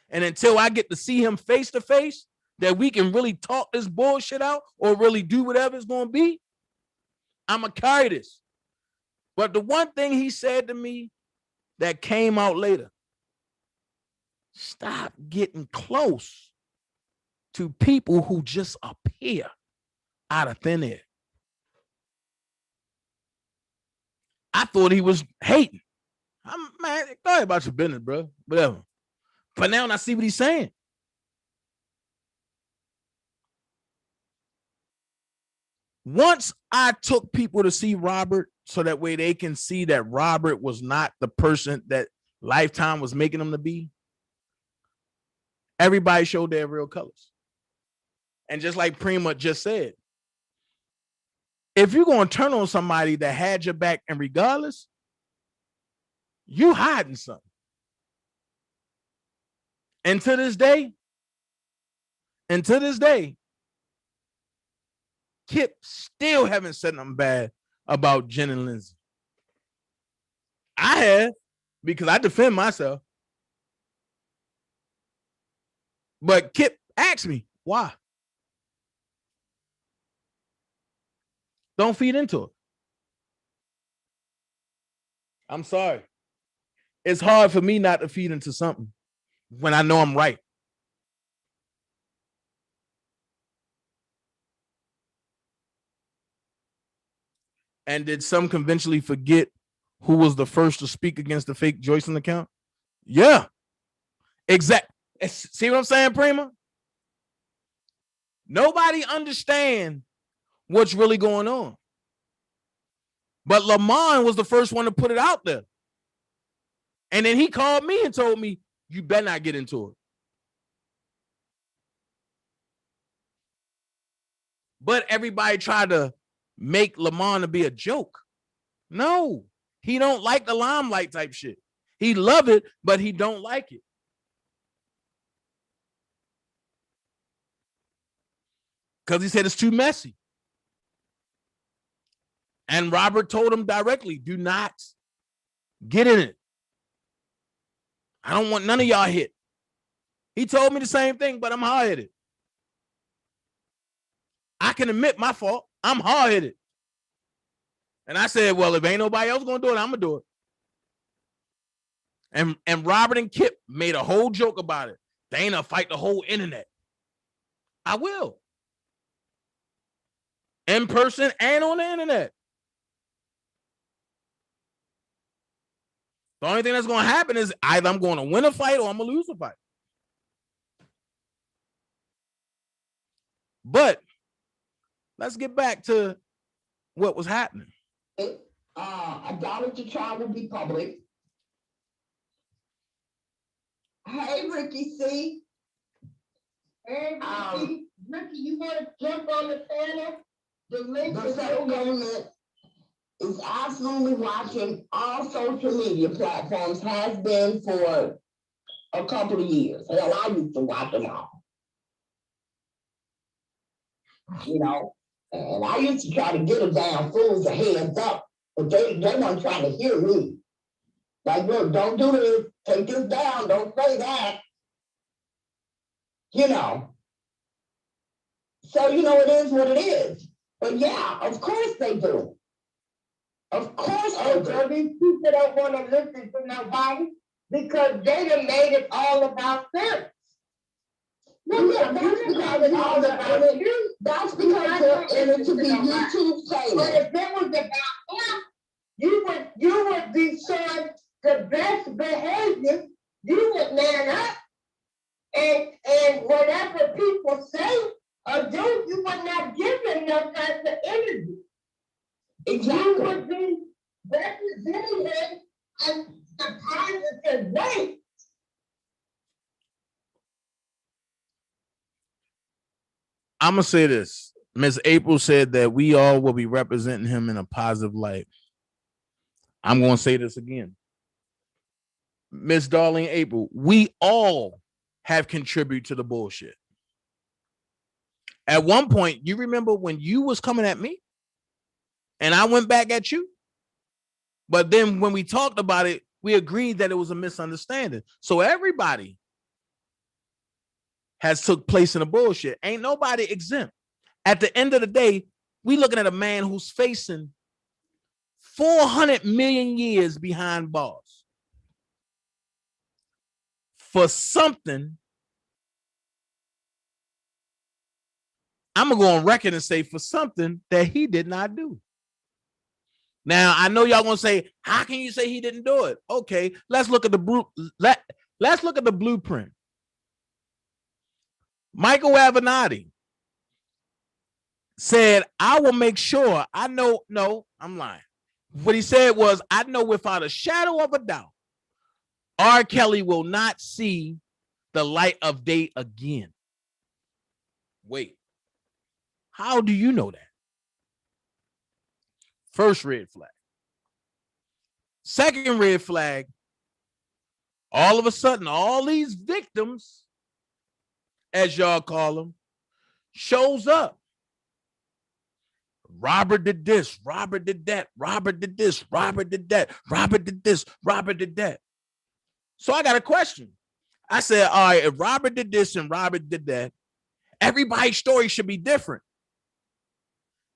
And until I get to see him face to face, that we can really talk this bullshit out or really do whatever it's gonna be, I'm gonna carry this. But the one thing he said to me that came out later, stop getting close to people who just appear out of thin air. I thought he was hating. Man, go ahead about your business, bro. Whatever. But now I see what he's saying. Once I took people to see Robert so that way they can see that Robert was not the person that Lifetime was making him to be, everybody showed their real colors. And just like Prima just said, if you're going to turn on somebody that had your back and regardless, you hiding something. And to this day, Kip still haven't said nothing bad about Jen and Lindsay. I have, because I defend myself. But Kip asked me, why? Don't feed into it. I'm sorry. It's hard for me not to feed into something when I know I'm right. And did some conventionally forget who was the first to speak against the fake Joycelyn account? Yeah. Exactly. See what I'm saying, Prima? Nobody understands what's really going on. But Lamont was the first one to put it out there. And then he called me and told me, you better not get into it. But everybody tried to make Lamont to be a joke. No, he don't like the limelight type shit. He love it, but he don't like it. Because he said it's too messy. And Robert told him directly, do not get in it. I don't want none of y'all hit. He told me the same thing, but I'm hard-headed. I can admit my fault. I'm hard-headed. And I said, well, if ain't nobody else going to do it, I'm going to do it. And Robert and Kip made a whole joke about it. Dana fight the whole internet. I will. In person and on the internet. The only thing that's going to happen is either I'm going to win a fight or I'm going to lose a fight. But let's get back to what was happening. Idolatry trial will be public. Hey, Ricky C. Hey, Ricky. Ricky, you want to jump on the panel? The federal government is absolutely watching all social media platforms, has been for a couple of years. Hell, I used to watch them all. You know, and I used to try to get them damn fools a heads up, but they weren't trying to hear me. Like, look, don't do this, take this down, don't say that. You know. So, you know, it is what it is. But yeah, of course they do. Of course they do. So these people don't want to listen to nobody because they done made it all about them. Yeah, that's because all the that's because they're in it to be YouTube famous. But if it was about him, you would be showing the best behavior. You would man up, and whatever people say or do, you would not give them no type of interview. Exactly. You would be representing him in a positive way. I'm gonna say this. Miss April said that we all will be representing him in a positive light. I'm gonna say this again. Miss Darlene April, we all have contributed to the bullshit. At one point, you remember when you was coming at me and I went back at you? But then when we talked about it, we agreed that it was a misunderstanding. So everybody has took place in the bullshit. Ain't nobody exempt. At the end of the day, we looking at a man who's facing 400 million years behind bars for something. I'm gonna go on record and say for something that he did not do. Now I know y'all gonna say, how can you say he didn't do it? Okay, let's look at the let's look at the blueprint. Michael Avenatti said, I will make sure. I know, no, I'm lying. What he said was, I know without a shadow of a doubt, R. Kelly will not see the light of day again. Wait, how do you know that? First red flag. Second red flag, all of a sudden, all these victims, as y'all call them, shows up. Robert did this, Robert did that, Robert did this, Robert did that, Robert did this, Robert did that. So I got a question. I said, all right, if Robert did this and Robert did that, everybody's story should be different.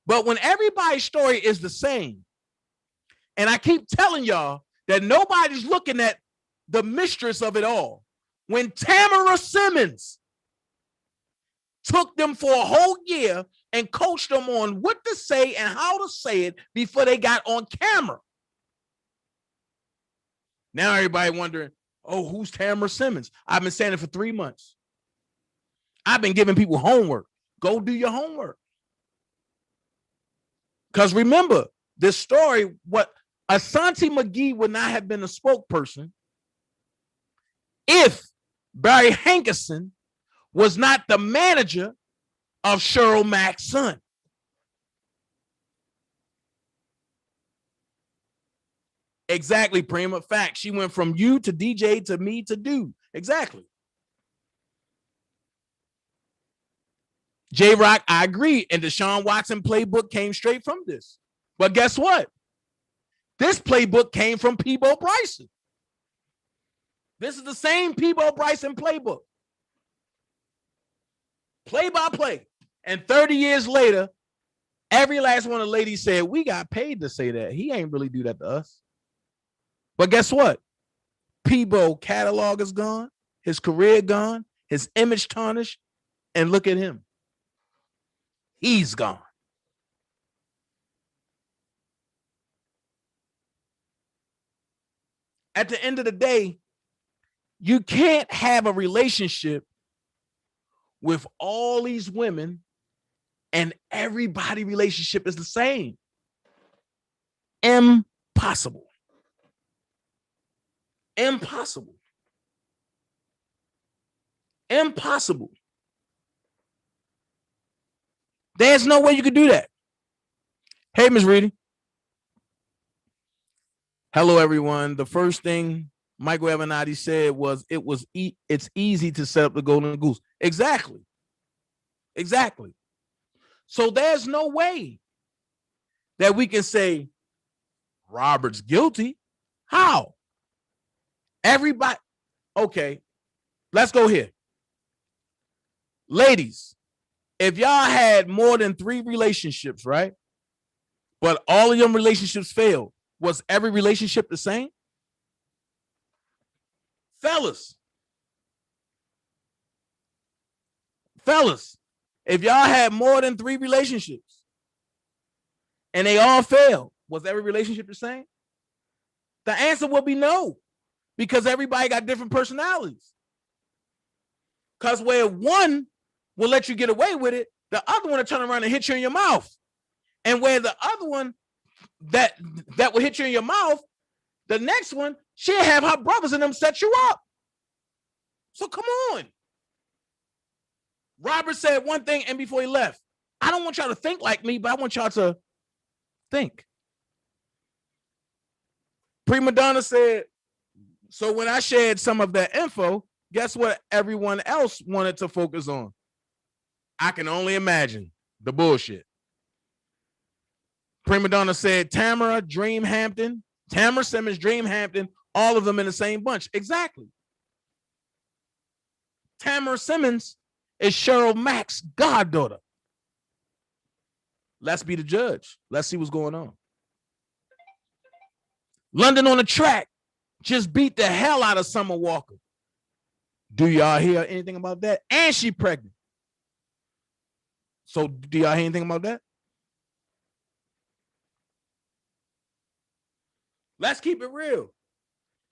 But when everybody's story is the same, and I keep telling y'all that nobody's looking at the mistress of it all. When Tamara Simmons took them for a whole year and coached them on what to say and how to say it before they got on camera. Now everybody wondering, oh, who's Tamara Simmons? I've been saying it for 3 months. I've been giving people homework. Go do your homework. Because remember, this story, what Asante McGee would not have been a spokesperson if Barry Hankerson was not the manager of Cheryl Mack's son. Exactly, Prima. Fact. She went from you to DJ to me to do. Exactly. J-Rock, I agree. And Deshaun Watson playbook came straight from this. But guess what? This playbook came from Peabo Bryson. This is the same Peabo Bryson playbook. Play by play. And 30 years later, every last one of the ladies said, we got paid to say that. He ain't really do that to us. But guess what? Peabo catalog is gone. His career gone. His image tarnished. And look at him. He's gone. At the end of the day, you can't have a relationship with all these women and everybody relationship is the same. Impossible. Impossible. Impossible. There's no way you could do that. Hey, Ms. Reedy. Hello, everyone. The first thing Michael Avenatti said was it's easy to set up the Golden Goose. Exactly. Exactly. So there's no way that we can say Robert's guilty. How? Everybody. Okay. Let's go here. Ladies, if y'all had more than 3 relationships, right? But all of them relationships failed, was every relationship the same? Fellas, Fellas, if y'all had more than 3 relationships and they all failed, was every relationship the same? The answer would be no, because everybody got different personalities. Because where one will let you get away with it, the other one will turn around and hit you in your mouth. And where the other one that will hit you in your mouth, the next one, she'll have her brothers and them set you up. So come on. Robert said one thing, and before he left, I don't want y'all to think like me, but I want y'all to think. Prima Donna said, so when I shared some of that info, guess what everyone else wanted to focus on? I can only imagine the bullshit. Prima Donna said Tamara, Dreamhampton, Tamara Simmons, Dreamhampton, all of them in the same bunch. Exactly. Tamara Simmons is Cheryl Mack's goddaughter. Let's be the judge. Let's see what's going on. London on the Track just beat the hell out of Summer Walker. Do y'all hear anything about that? And she pregnant. So do y'all hear anything about that? Let's keep it real.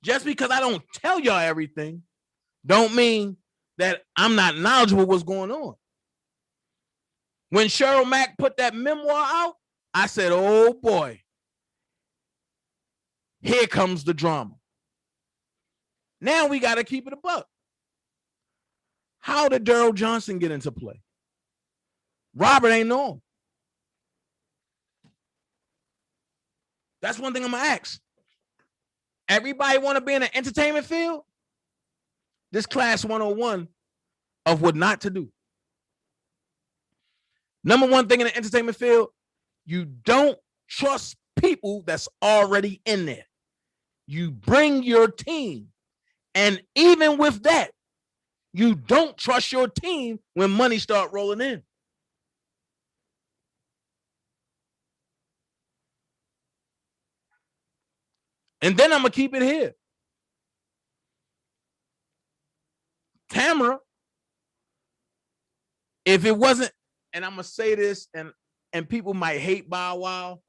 Just because I don't tell y'all everything, don't mean that I'm not knowledgeable what's going on. When Cheryl Mack put that memoir out, I said, oh boy, here comes the drama. Now we got to keep it a buck. How did Daryl Johnson get into play? Robert ain't know him. That's one thing I'm going to ask. Everybody want to be in the entertainment field? This class 101 of what not to do. Number one thing in the entertainment field, you don't trust people that's already in there. You bring your team. And even with that, you don't trust your team when money start rolling in. And then I'm going to keep it here. Tamara, if it wasn't, and I'm going to say this, and people might hate Bow Wow,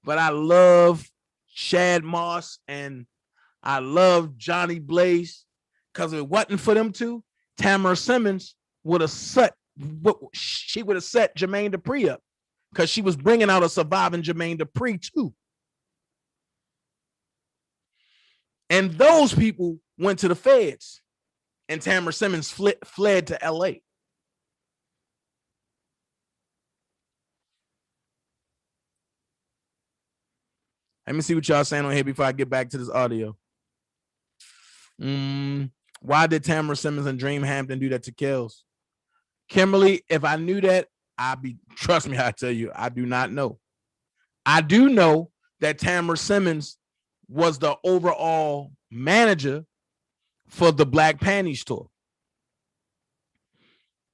but I love Shad Moss and I love Johnny Blaze, because if it wasn't for them two, Tamara Simmons would have set Jermaine Dupri up, because she was bringing out a surviving Jermaine Dupri too. And those people went to the feds, and Tamara Simmons fled to LA. Let me see what y'all saying on here before I get back to this audio. Why did Tamara Simmons and Dreamhampton do that to Kells? Kimberly, if I knew that, trust me, I tell you, I do not know. I do know that Tamara Simmons was the overall manager for the Black Panties tour.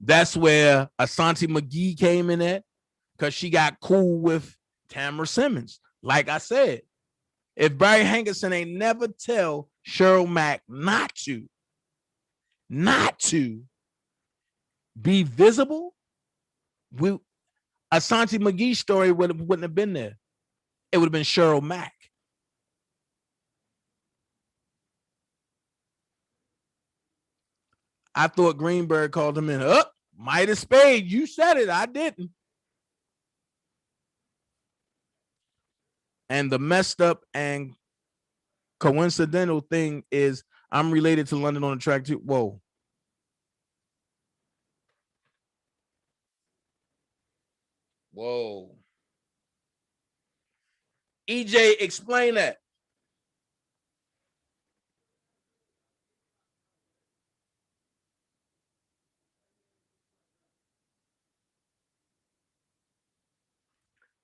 That's where Asante McGee came in at, because she got cool with Tamara Simmons. Like I said, if Barry Hankerson ain't never tell Cheryl Mack not to be visible, Asante McGee's story wouldn't have been there. It would have been Cheryl Mack. I thought Greenberg called him in. Midas Spade, you said it. I didn't. And the messed up and coincidental thing is I'm related to London on the Track too. Whoa. Whoa. EJ, explain that.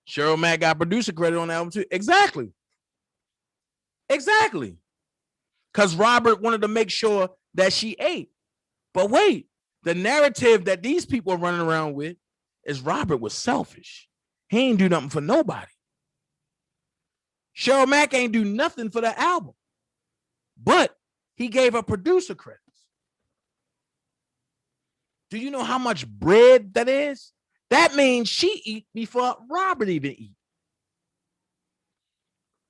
Cheryl Mack got producer credit on the album too. Exactly. Because Robert wanted to make sure that she ate. But wait, the narrative that these people are running around with is Robert was selfish. He ain't do nothing for nobody. Cheryl Mack ain't do nothing for the album, but he gave her producer credits. Do you know how much bread that is? That means she eat before Robert even eat.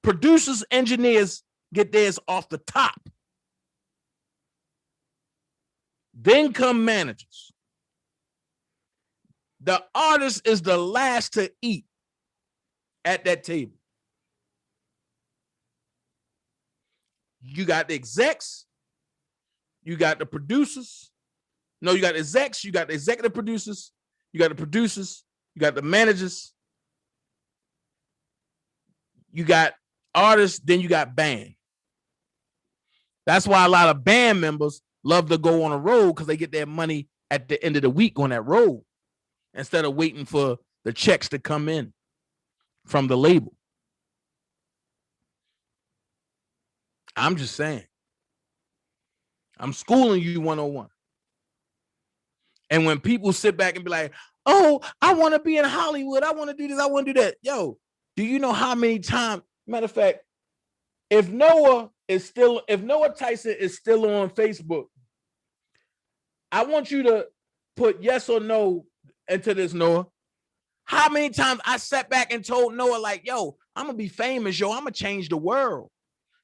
Producers, engineers get theirs off the top. Then come managers. The artist is the last to eat at that table. You got the execs, you got the producers. No, you got the execs, you got the executive producers, you got the producers, you got the managers, you got artists, then you got band. That's why a lot of band members love to go on a road because they get their money at the end of the week on that road instead of waiting for the checks to come in from the label. I'm just saying. I'm schooling you 101. And when people sit back and be like, oh, I want to be in Hollywood. I want to do this. I want to do that. Yo, do you know how many times? Matter of fact, if Noah Tyson is still on Facebook, I want you to put yes or no into this, Noah. How many times I sat back and told Noah, like, yo, I'm going to be famous, yo. I'm going to change the world.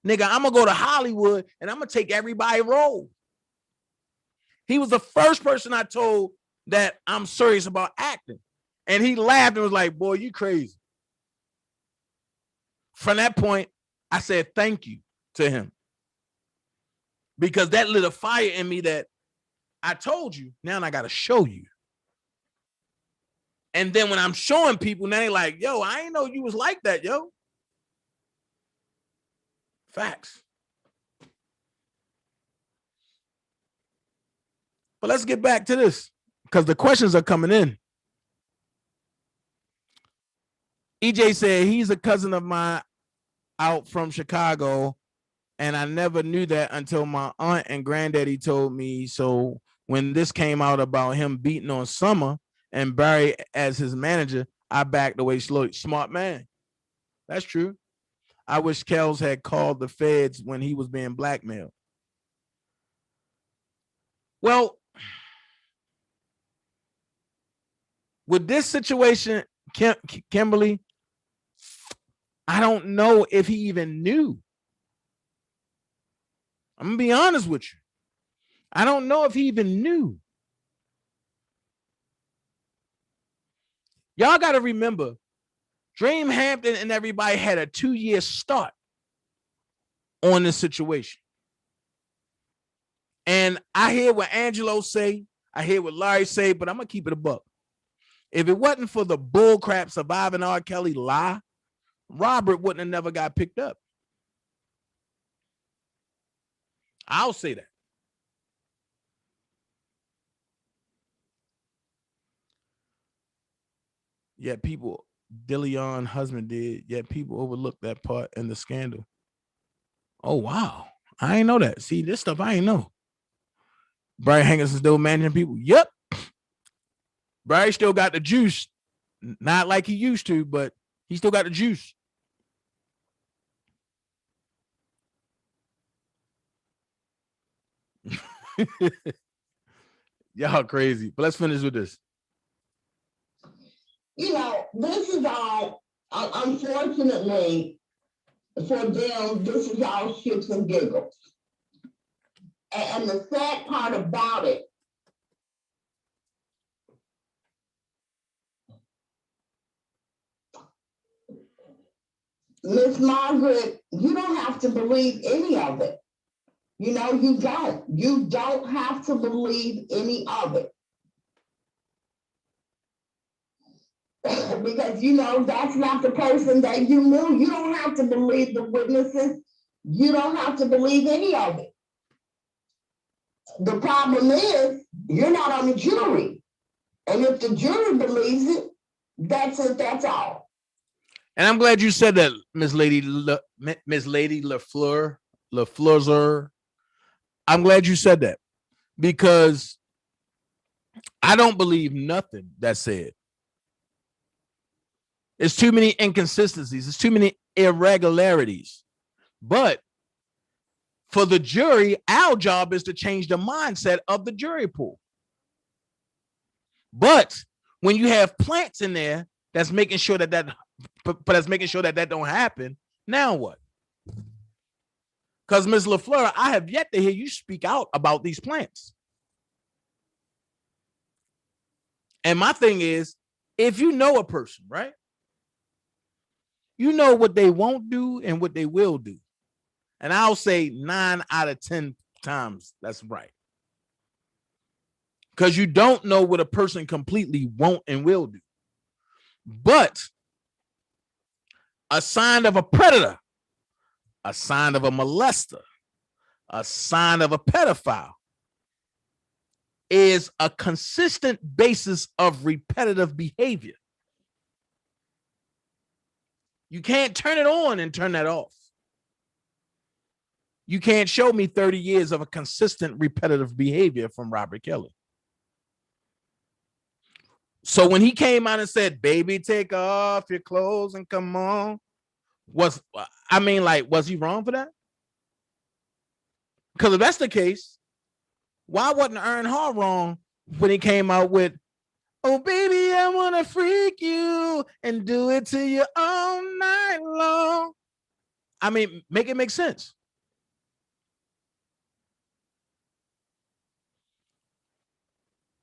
Nigga, I'm going to go to Hollywood and I'm going to take everybody role. He was the first person I told that I'm serious about acting. And he laughed and was like, boy, you crazy. From that point, I said thank you to him. Because that lit a fire in me that I told you, now I got to show you. And then when I'm showing people, now they like, yo, I ain't know you was like that, yo. Facts. But let's get back to this because the questions are coming in. EJ said he's a cousin of mine out from Chicago, and I never knew that until my aunt and granddaddy told me. So when this came out about him beating on Summer and Barry as his manager, I backed away slowly. Smart man. That's true. I wish Kells had called the feds when he was being blackmailed. Well, with this situation, Kimberly, I don't know if he even knew. I'm going to be honest with you. I don't know if he even knew. Y'all got to remember, Dream Hampton and everybody had a 2-year start on this situation. And I hear what Angelo say, I hear what Larry say, but I'm going to keep it a buck. If it wasn't for the bullcrap surviving R. Kelly lie, Robert wouldn't have never got picked up. I'll say that. Yet people, Dillion's husband did, yet people overlooked that part in the scandal. Oh, wow. I ain't know that. See, this stuff I ain't know. Brian Hankins is still managing people. Yep. Brian still got the juice. Not like he used to, but he still got the juice. Y'all crazy. But let's finish with this. You know, this is all, unfortunately, for them, this is all shits and giggles. And the sad part about it, Miss Margaret, you don't have to believe any of it. You know, you don't. You don't have to believe any of it. Because, you know, that's not the person that you knew. You don't have to believe the witnesses. You don't have to believe any of it. The problem is, you're not on the jury. And if the jury believes it, that's it, that's all. And I'm glad you said that, Miss Lady LaFleur. I'm glad you said that because I don't believe nothing that's said. There's too many inconsistencies. There's too many irregularities. But for the jury, our job is to change the mindset of the jury pool. But when you have plants in there that's making sure that that don't happen, now what? Because Ms. LaFleur, I have yet to hear you speak out about these plants. And my thing is, if you know a person, right? You know what they won't do and what they will do. And I'll say 9 out of 10 times that's right. Because you don't know what a person completely won't and will do. But a sign of a predator, a sign of a molester, a sign of a pedophile is a consistent basis of repetitive behavior. You can't turn it on and turn that off. You can't show me 30 years of a consistent repetitive behavior from Robert Kelly. So when he came out and said, baby, take off your clothes and come on, was he wrong for that? Because if that's the case, why wasn't Ern Hall wrong when he came out with, oh, baby, I want to freak you and do it to you all night long? I mean, make it make sense.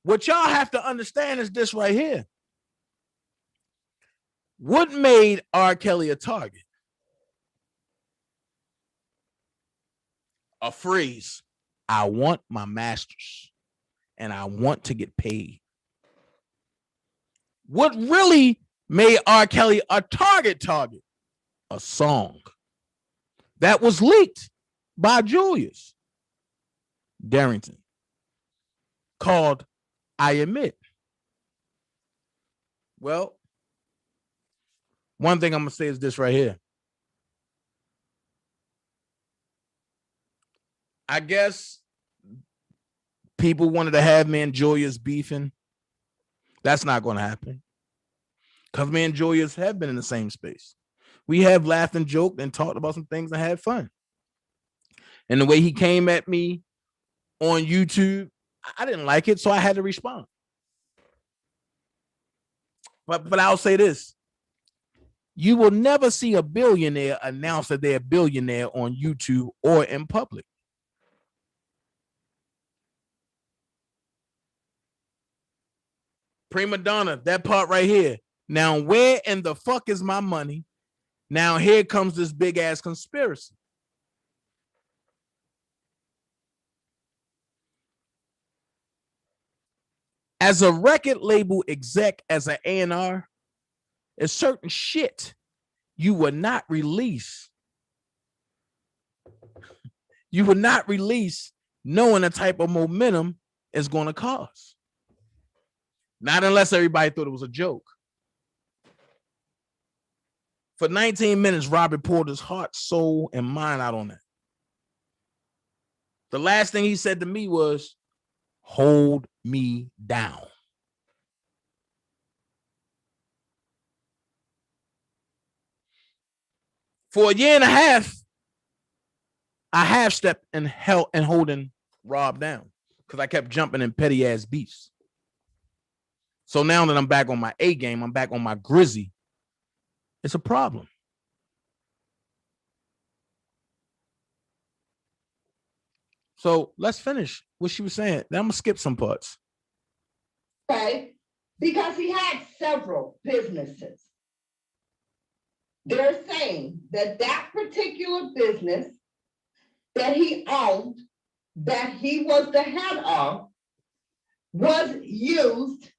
What y'all have to understand is this right here. What made R. Kelly a target? A phrase, I want my masters and I want to get paid. What really made R. Kelly a target? A song that was leaked by Julius Darrington called I Admit. Well, one thing I'm going to say is this right here. I guess people wanted to have me and Julius beefing. That's not going to happen. Because me and Julius have been in the same space. We have laughed and joked and talked about some things and had fun. And the way he came at me on YouTube, I didn't like it, so I had to respond. But I'll say this. You will never see a billionaire announce that they're a billionaire on YouTube or in public. Prima donna, that part right here. Now, where in the fuck is my money? Now, here comes this big ass conspiracy. As a record label exec, as an A&R, there's certain shit you would not release. You would not release knowing the type of momentum it's going to cause. Not unless everybody thought it was a joke. For 19 minutes, Robert poured his heart, soul, and mind out on that. The last thing he said to me was, hold me down. For a year and a half, I half-stepped and holding Rob down because I kept jumping in petty ass beefs. So now that I'm back on my A game, I'm back on my Grizzy. It's a problem. So let's finish what she was saying. Then I'm gonna skip some parts. Okay, because he had several businesses. They're saying that that particular business that he owned, that he was the head of, was used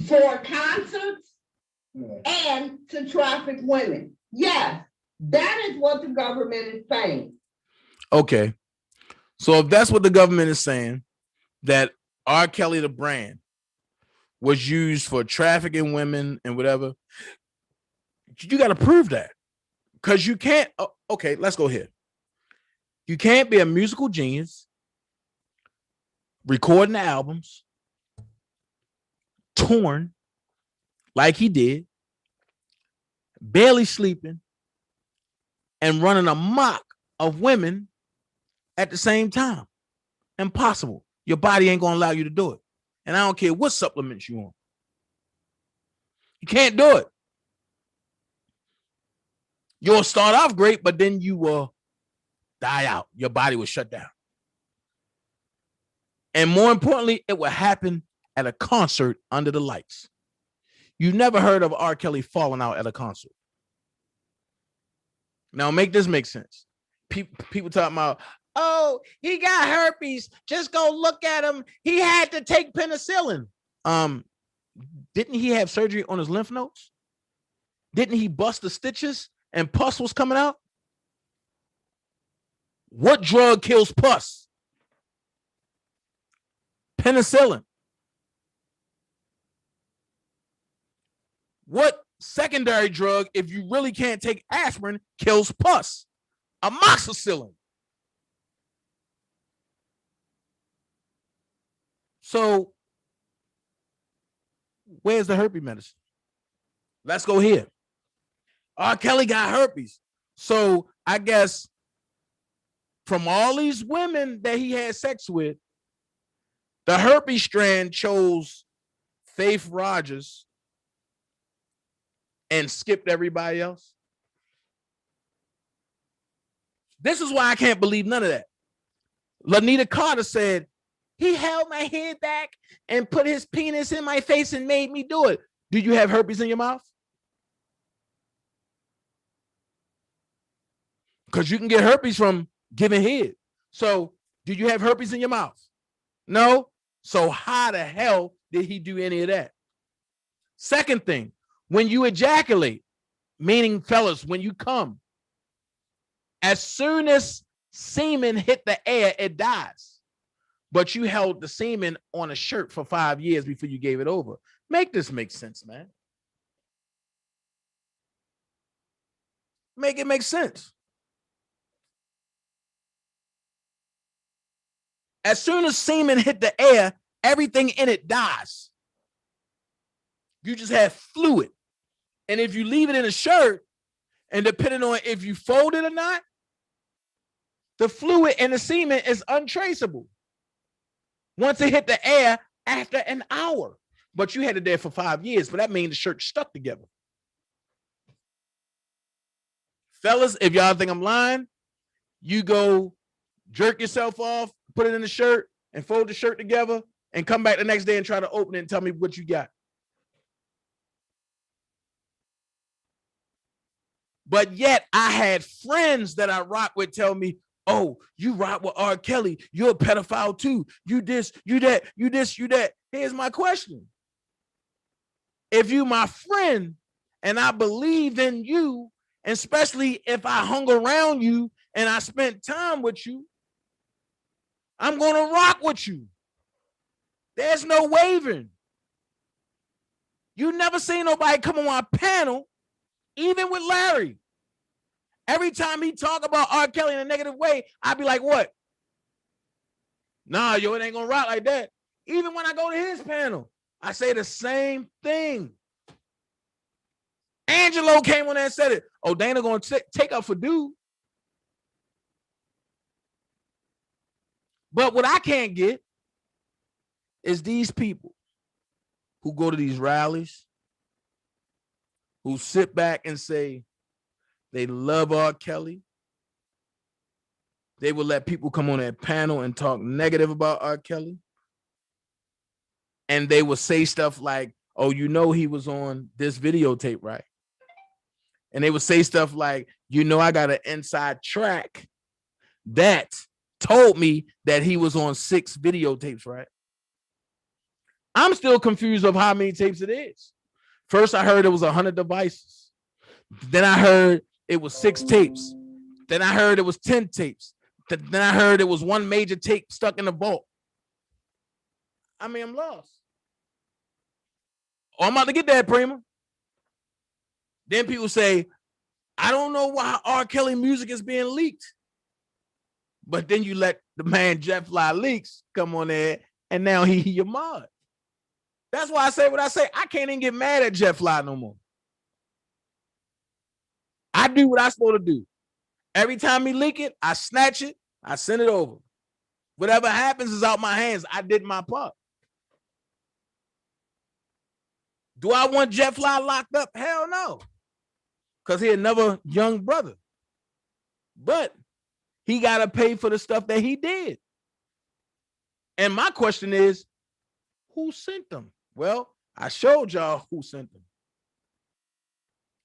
for concerts and to traffic women. Yes, that is what the government is saying. Okay. So if that's what the government is saying, that R. Kelly, the brand, was used for trafficking women and whatever, you got to prove that. Because you can't, okay, let's go here. You can't be a musical genius, recording albums, torn like he did, barely sleeping, and running amok of women at the same time. Impossible. Your body ain't gonna allow you to do it. And I don't care what supplements you on. You can't do it. You'll start off great, but then you will die out. Your body will shut down. And more importantly, it will happen at a concert under the lights. You never heard of R. Kelly falling out at a concert. Now, make this make sense. People talking about, oh, he got herpes. Just go look at him. He had to take penicillin. Didn't he have surgery on his lymph nodes? Didn't he bust the stitches and pus was coming out? What drug kills pus? Penicillin. What secondary drug, if you really can't take aspirin, kills pus? Amoxicillin. So, where's the herpes medicine? Let's go here. R. Kelly got herpes. So, I guess from all these women that he had sex with, the herpes strand chose Faith Rogers and skipped everybody else. This is why I can't believe none of that. Lanita Carter said, he held my head back and put his penis in my face and made me do it. Do you have herpes in your mouth? Because you can get herpes from giving head. So, do you have herpes in your mouth? No? So, how the hell did he do any of that? Second thing, when you ejaculate, meaning fellas, when you come, as soon as semen hit the air, it dies. But you held the semen on a shirt for 5 years before you gave it over. Make this make sense, man. Make it make sense. As soon as semen hit the air, everything in it dies. You just have fluid. And if you leave it in a shirt, and depending on if you fold it or not, the fluid and the semen is untraceable. Once it hit the air after an hour. But you had it there for 5 years, but that means the shirt stuck together. Fellas, if y'all think I'm lying, you go jerk yourself off, put it in the shirt, and fold the shirt together, and come back the next day and try to open it and tell me what you got. But yet I had friends that I rock with tell me, oh, you rock with R. Kelly. You're a pedophile too. You this, you that, you this, you that. Here's my question. If you my friend and I believe in you, especially if I hung around you and I spent time with you, I'm going to rock with you. There's no wavering. You never seen nobody come on my panel, even with Larry. Every time he talk about R. Kelly in a negative way, I'd be like, what? Nah, yo, it ain't gonna rock like that. Even when I go to his panel, I say the same thing. Angelo came on there and said it. Oh, Dana gonna take up for dude. But what I can't get is these people who go to these rallies, who sit back and say, they love R. Kelly. They will let people come on that panel and talk negative about R. Kelly. And they will say stuff like, oh, you know he was on this videotape, right? And they would say stuff like, you know, I got an inside track that told me that he was on 6 videotapes, right? I'm still confused of how many tapes it is. First, I heard it was 100 devices. Then I heard it was 6 tapes. Then I heard it was 10 tapes. Then I heard it was 1 major tape stuck in the vault. I mean, I'm lost. Oh, I'm about to get that, Prima. Then people say, I don't know why R. Kelly music is being leaked. But then you let the man Jet Fly Leaks come on there, and now he your mod. That's why I say what I say. I can't even get mad at Jet Fly no more. I do what I'm supposed to do. Every time he leak it, I snatch it, I send it over. Whatever happens is out my hands. I did my part. Do I want Jet Fly locked up? Hell no. Because he another young brother. But he got to pay for the stuff that he did. And my question is, who sent them? Well, I showed y'all who sent them.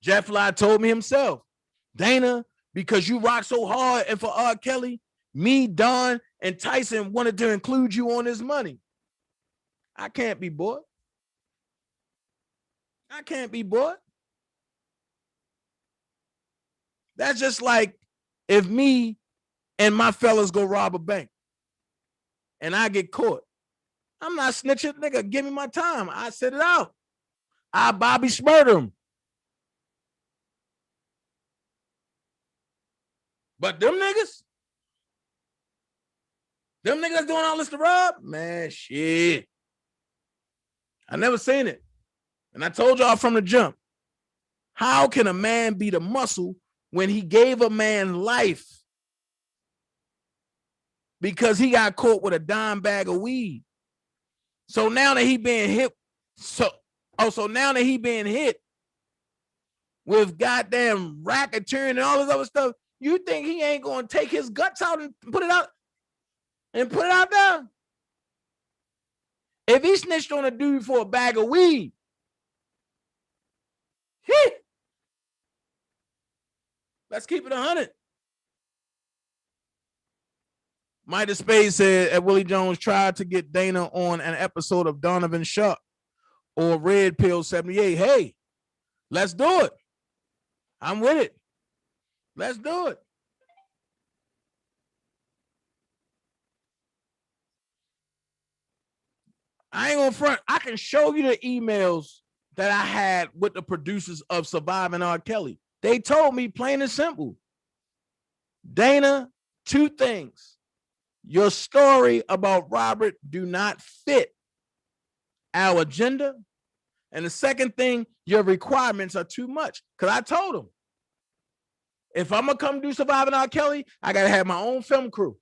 Jet Fly told me himself, Dana, because you rock so hard and for R. Kelly, me, Don, and Tyson wanted to include you on this money. I can't be bought. I can't be bought. That's just like if me and my fellas go rob a bank and I get caught. I'm not snitching, nigga. Give me my time. I set it out. I Bobby Smurder him. But them niggas that's doing all this to rob, man, shit. I never seen it. And I told y'all from the jump, how can a man be the muscle when he gave a man life because he got caught with a dime bag of weed? So now that he being hit, so now that he being hit with goddamn racketeering and all this other stuff, you think he ain't gonna take his guts out and put it out there? If he snitched on a dude for a bag of weed, let's keep it 100. Midas Spade said that Willie Jones tried to get Dana on an episode of Donovan Sharp or Red Pill 78. Hey, let's do it. I'm with it. Let's do it. I ain't gonna front. I can show you the emails that I had with the producers of Surviving R. Kelly. They told me plain and simple, Dana, two things. Your story about Robert do not fit our agenda. And the second thing, your requirements are too much. Because I told them, if I'm going to come do Surviving R. Kelly, I got to have my own film crew.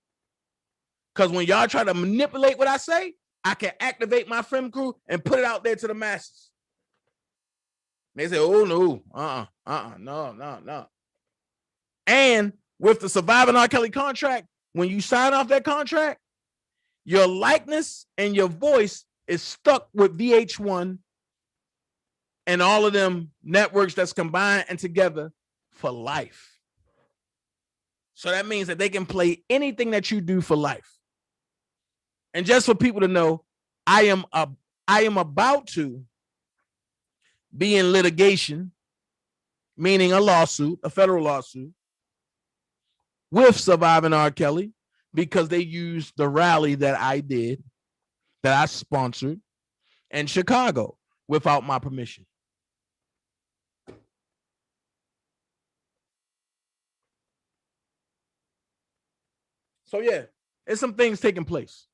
Because when y'all try to manipulate what I say, I can activate my film crew and put it out there to the masses. They say, oh, no, no. And with the Surviving R. Kelly contract, when you sign off that contract, your likeness and your voice is stuck with VH1 and all of them networks that's combined and together for life. So that means that they can play anything that you do for life. And just for people to know, I am about to be in litigation, meaning a lawsuit, a federal lawsuit, with Surviving R. Kelly because they used the rally that I did, that I sponsored in Chicago without my permission. So yeah, there's some things taking place.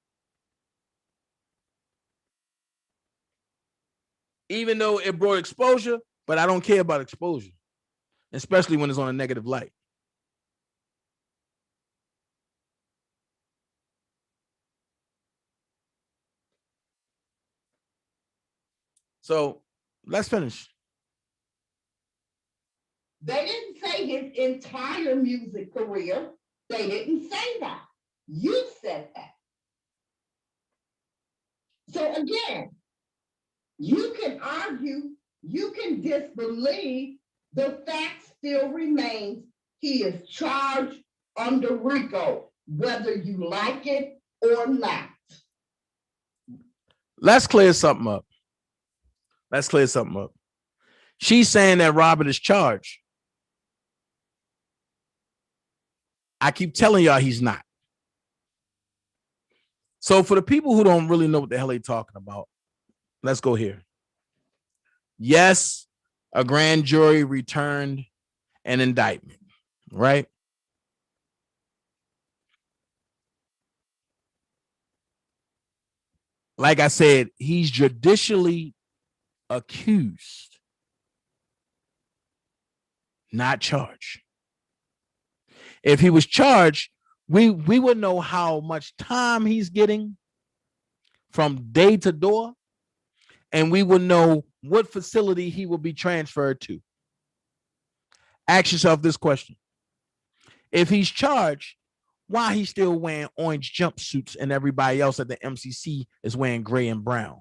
Even though it brought exposure, but I don't care about exposure, especially when it's on a negative light. So let's finish. They didn't say his entire music career. They didn't say that. You said that. So again, you can argue, you can disbelieve, the fact still remains he is charged under RICO, whether you like it or not. Let's clear something up. She's saying that Robert is charged. I keep telling y'all he's not. So for the people who don't really know what the hell they're talking about, let's go here. Yes, a grand jury returned an indictment, right? Like I said, he's judicially accused, not charged. If he was charged, we would know how much time he's getting from day to door, and we would know what facility he will be transferred to. Ask yourself this question. If he's charged, why he's still wearing orange jumpsuits and everybody else at the MCC is wearing gray and brown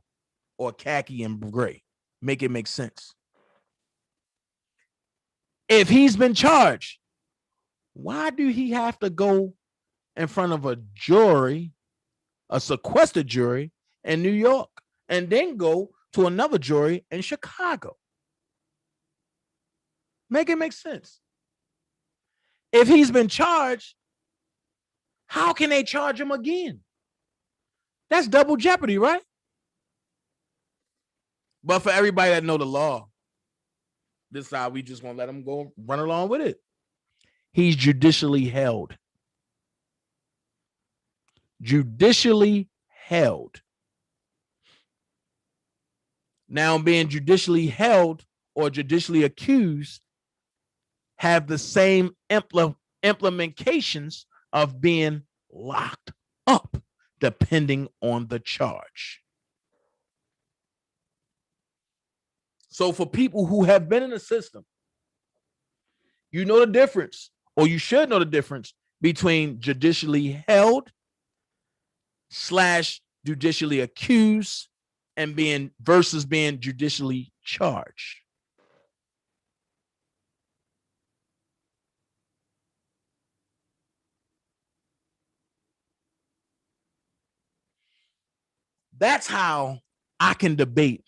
or khaki and gray? Make it make sense. If he's been charged, why do he have to go in front of a jury, a sequestered jury in New York, and then go to another jury in Chicago? Make it make sense. If he's been charged, how can they charge him again? That's double jeopardy, right? But for everybody that know the law, this side, we just gonna let him go run along with it. He's judicially held. Judicially held. Now, being judicially held or judicially accused have the same implementations of being locked up, depending on the charge. So for people who have been in the system, you know the difference, or you should know the difference between judicially held / judicially accused and being judicially charged. That's how I can debate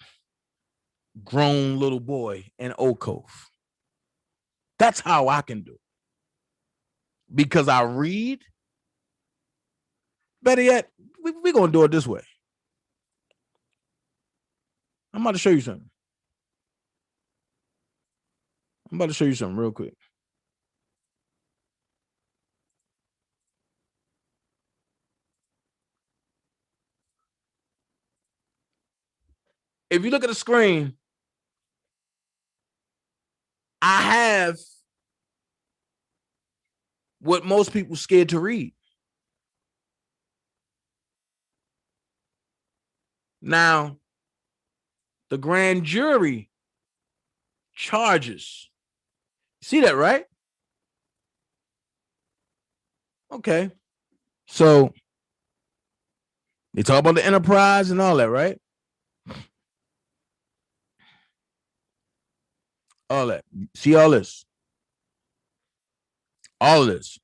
grown little boy and Oak Cove. That's how I can do it. Because I read. Better yet, we're going to do it this way. I'm about to show you something. Real quick. If you look at the screen, I have what most people scared to read. Now, the grand jury charges. See that, right? Okay. So they talk about the enterprise and all that, right? All that. See all this? All of this.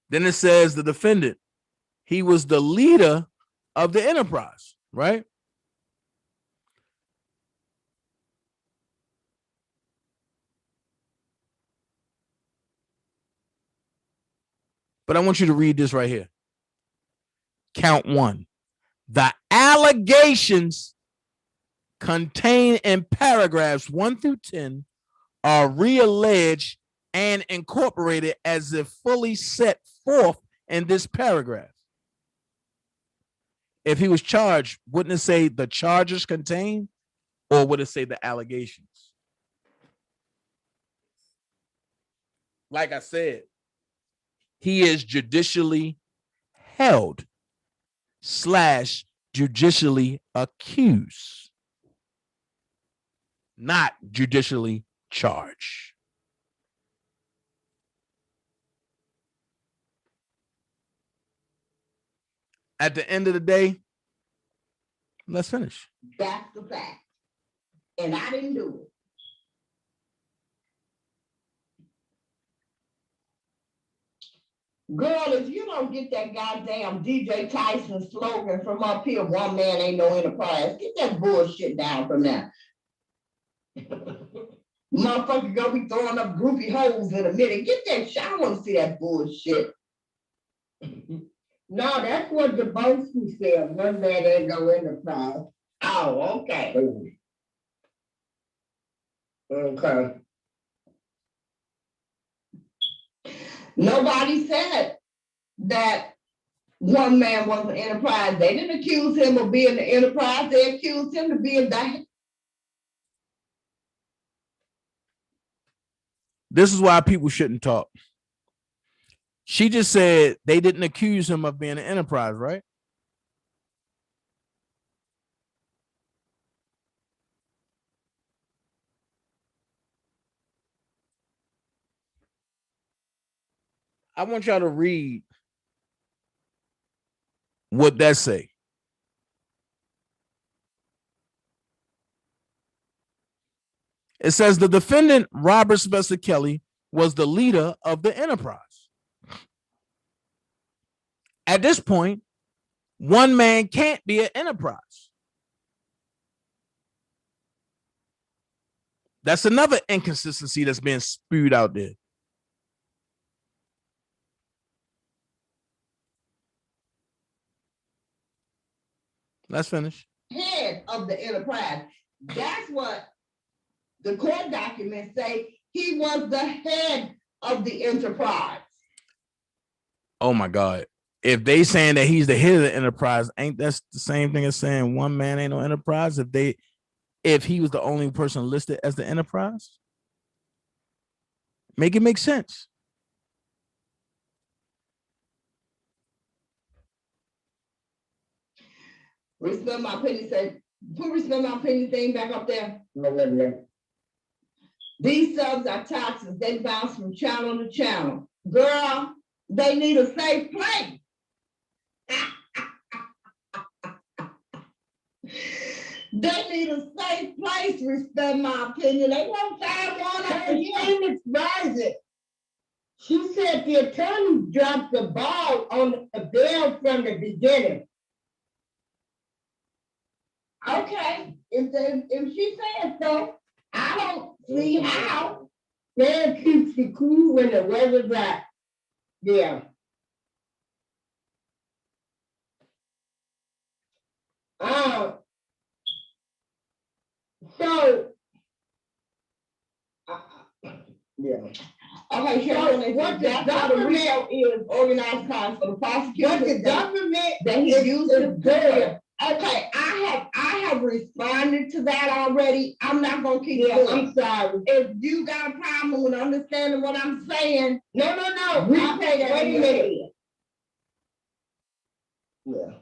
Then it says the defendant, he was the leader of the enterprise, right? But I want you to read this right here. Count 1. The allegations contained in paragraphs 1 through 10 are realleged and incorporated as if fully set forth in this paragraph. If he was charged, wouldn't it say the charges contained, or would it say the allegations? Like I said, he is judicially held / judicially accused, not judicially charged. At the end of the day, let's finish. That's the fact. And I didn't do it. Girl, if you don't get that goddamn DJ Tyson slogan from up here, one man ain't no enterprise, get that bullshit down from there. Motherfucker gonna be throwing up groupie holes in a minute. Get that shit. I want to see that bullshit. No, that's what the Jaboski said. One man ain't no enterprise. Oh, okay. Okay. Nobody said that one man was an enterprise. They didn't accuse him of being the enterprise. They accused him of being that. This is why people shouldn't talk. She just said they didn't accuse him of being an enterprise, right? I want y'all to read what that say. It says the defendant, Robert Spencer Kelly, was the leader of the enterprise. At this point, one man can't be an enterprise. That's another inconsistency that's being spewed out there. Let's finish. Head of the enterprise. That's what the court documents say. He was the head of the enterprise. Oh my God. If they saying that he's the head of the enterprise, ain't that the same thing as saying one man ain't no enterprise? If he was the only person listed as the enterprise, make it make sense. Respect my opinion. Say, put respect my opinion thing back up there. No. These subs are toxic. They bounce from channel to channel. Girl, they need a safe place. They need a safe place, respect my opinion. They won't find one over here. Phoenix Rising. She said the attorney dropped the ball on the bail from the beginning. Okay, if she says so, I don't see how. Bail keeps you cool when the weather's right. Yeah. Yeah. Okay, so what the government is organized crime for the prosecution. What the government that he used to do. Okay, I have responded to that already. I'm not gonna keep going. I'm sorry. If you got a problem with understanding what I'm saying, no. Wait a minute. Yeah.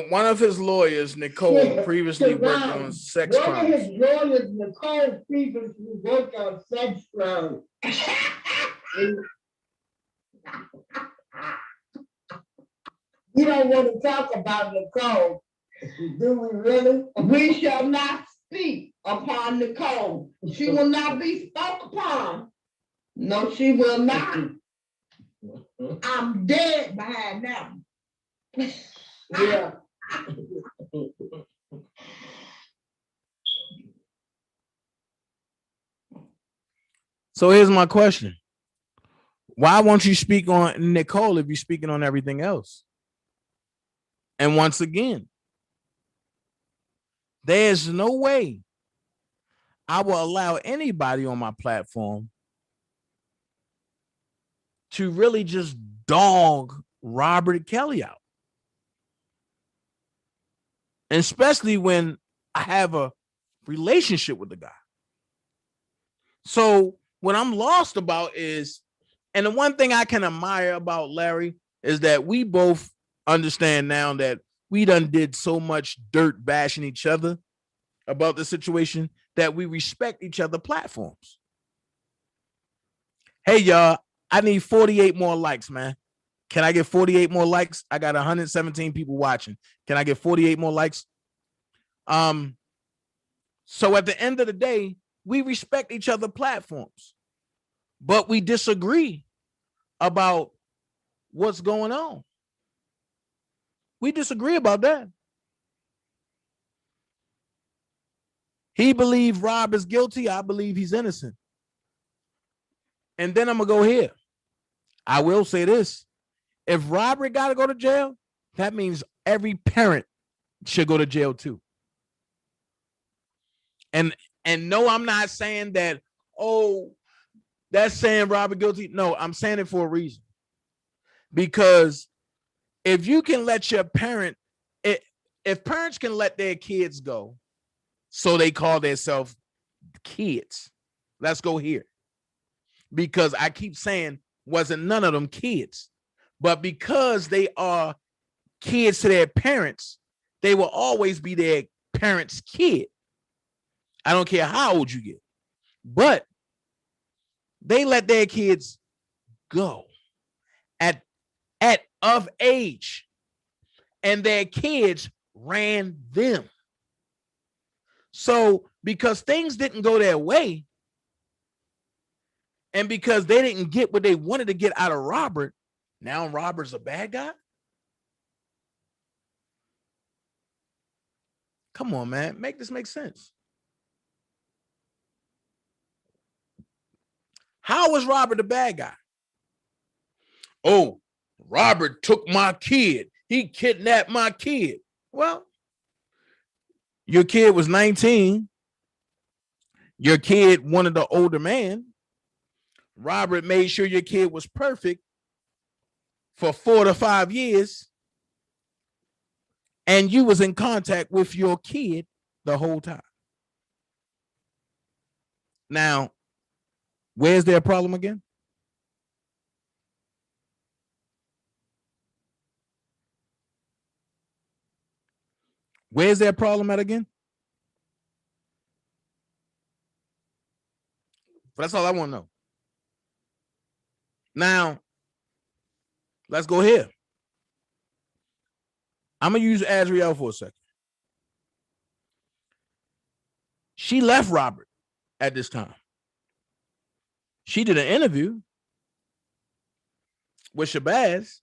One of his lawyers, Nicole, previously worked on sex crimes. One of his lawyers, Nicole, previously worked on sex crimes. You don't want to talk about Nicole. Do we really? We shall not speak upon Nicole. She will not be spoke upon. No, she will not. I'm dead behind them. Yeah. So here's my question. Why won't you speak on Nicole if you're speaking on everything else? And once again, there's no way I will allow anybody on my platform to really just dog Robert Kelly out. And especially when I have a relationship with the guy. So what I'm lost about is, and the one thing I can admire about Larry is that we both understand now that we done did so much dirt bashing each other about the situation that we respect each other platforms. Hey, y'all, I need 48 more likes, man. Can I get 48 more likes? I got 117 people watching. Can I get 48 more likes? So at the end of the day, we respect each other platforms, but we disagree about what's going on. We disagree about that. He believes Rob is guilty. I believe he's innocent. And then I'm going to go here. I will say this. If Robert got to go to jail, that means every parent should go to jail too. And no, I'm not saying that, oh, that's saying Robert guilty. No, I'm saying it for a reason. Because if you can let your parent, if parents can let their kids go, so they call themselves kids. Let's go here. Because I keep saying wasn't none of them kids. But because they are kids to their parents, they will always be their parents' kid. I don't care how old you get. But they let their kids go at of age, and their kids ran them. So because things didn't go their way, and because they didn't get what they wanted to get out of Robert, now Robert's a bad guy? Come on, man. Make this make sense. How was Robert the bad guy? Oh, Robert took my kid. He kidnapped my kid. Well, your kid was 19. Your kid wanted the older man. Robert made sure your kid was perfect for 4 to 5 years. And you was in contact with your kid the whole time. Now, where's their problem again? Where's their problem at again? That's all I want to know. Now, let's go here. I'm going to use Azriel for a second. She left Robert at this time. She did an interview with Shabazz.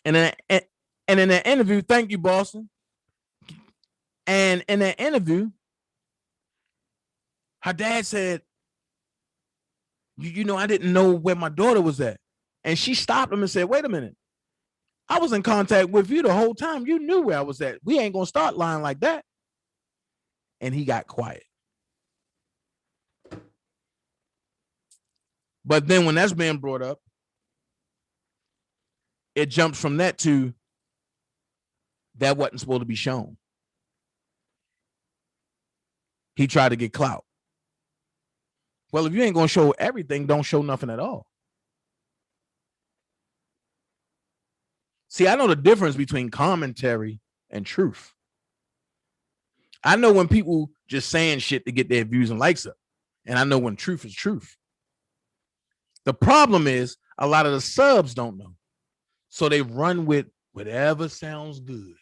And in that interview, thank you, Boston. And in that interview, her dad said, you know, I didn't know where my daughter was at. And she stopped him and said, wait a minute. I was in contact with you the whole time. You knew where I was at. We ain't going to start lying like that. And he got quiet. But then when that's being brought up, it jumps from that to that wasn't supposed to be shown. He tried to get clout. Well, if you ain't going to show everything, don't show nothing at all. See, I know the difference between commentary and truth. I know when people just saying shit to get their views and likes up. And I know when truth is truth. The problem is a lot of the subs don't know. So they run with whatever sounds good.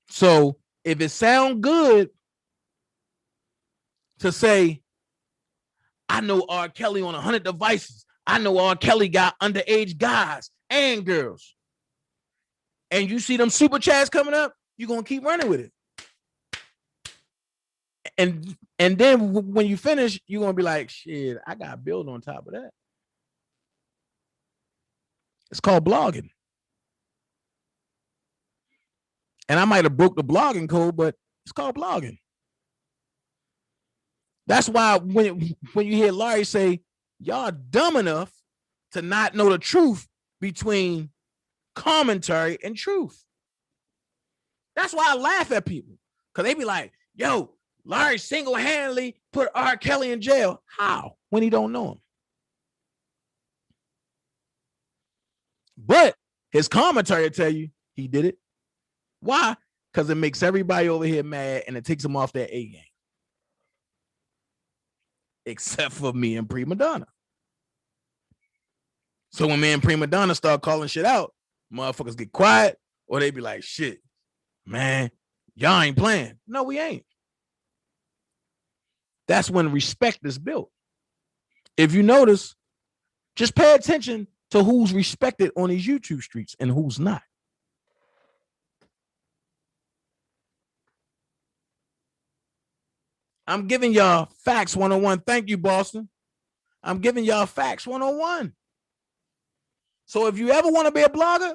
So if it sounds good to say, I know R. Kelly on 100 devices. I know R. Kelly got underage guys and girls. And you see them super chats coming up, you're going to keep running with it. And then when you finish, you're going to be like, shit, I got to build on top of that. It's called blogging. And I might have broke the blogging code, but it's called blogging. That's why when you hear Larry say, y'all dumb enough to not know the truth between commentary and truth. That's why I laugh at people. Because they be like, yo, Larry single-handedly put R. Kelly in jail. How? When he don't know him. But his commentary will tell you he did it. Why? Because it makes everybody over here mad and it takes them off their A game. Except for me and Prima Donna. So when me and Prima Donna start calling shit out, motherfuckers get quiet or they be like, shit, man, y'all ain't playing. No, we ain't. That's when respect is built. If you notice, just pay attention to who's respected on these YouTube streets and who's not. I'm giving y'all facts 101. Thank you, Boston. I'm giving y'all facts 101. So if you ever want to be a blogger,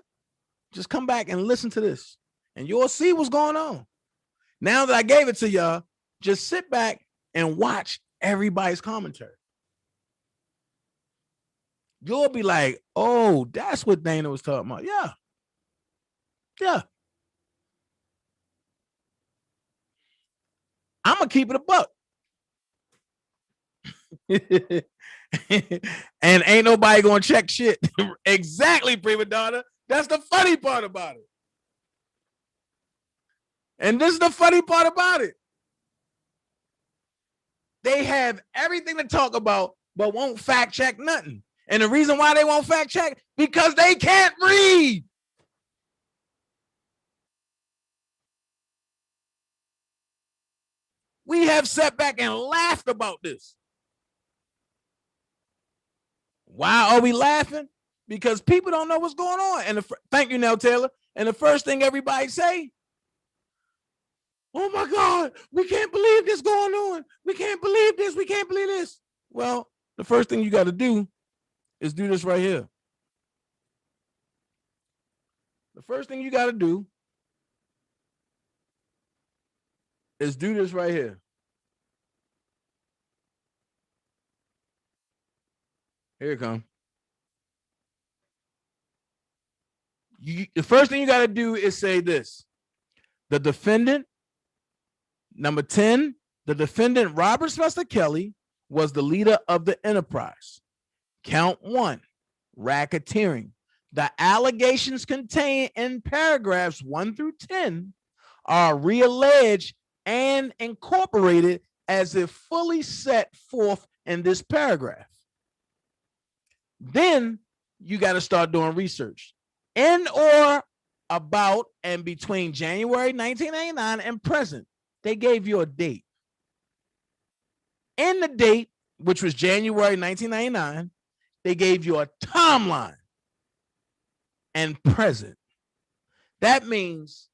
just come back and listen to this and you'll see what's going on. Now that I gave it to y'all, just sit back and watch everybody's commentary. You'll be like, oh, that's what Dana was talking about. Yeah. Yeah. gonna keep it a buck. And ain't nobody gonna check shit. Exactly, prima donna. That's the funny part about it. And this is the funny part about it. They have everything to talk about, but won't fact check nothing. And the reason why they won't fact check, because they can't read. We have sat back and laughed about this. Why are we laughing? Because people don't know what's going on. And thank you, Nell Taylor. And the first thing everybody say, oh my God, we can't believe this going on. We can't believe this. We can't believe this. Well, the first thing you got to do is do this right here. The first thing you got to do is do this right here. Here it comes. The first thing you got to do is say this. The defendant, number 10, the defendant, Robert Sylvester Kelly, was the leader of the enterprise. Count 1, racketeering. The allegations contained in paragraphs 1 through 10 are realleged and incorporated as if fully set forth in this paragraph. Then you got to start doing research. In or about and between January 1999 and present, they gave you a date. In the date, which was January 1999, they gave you a timeline and present. That means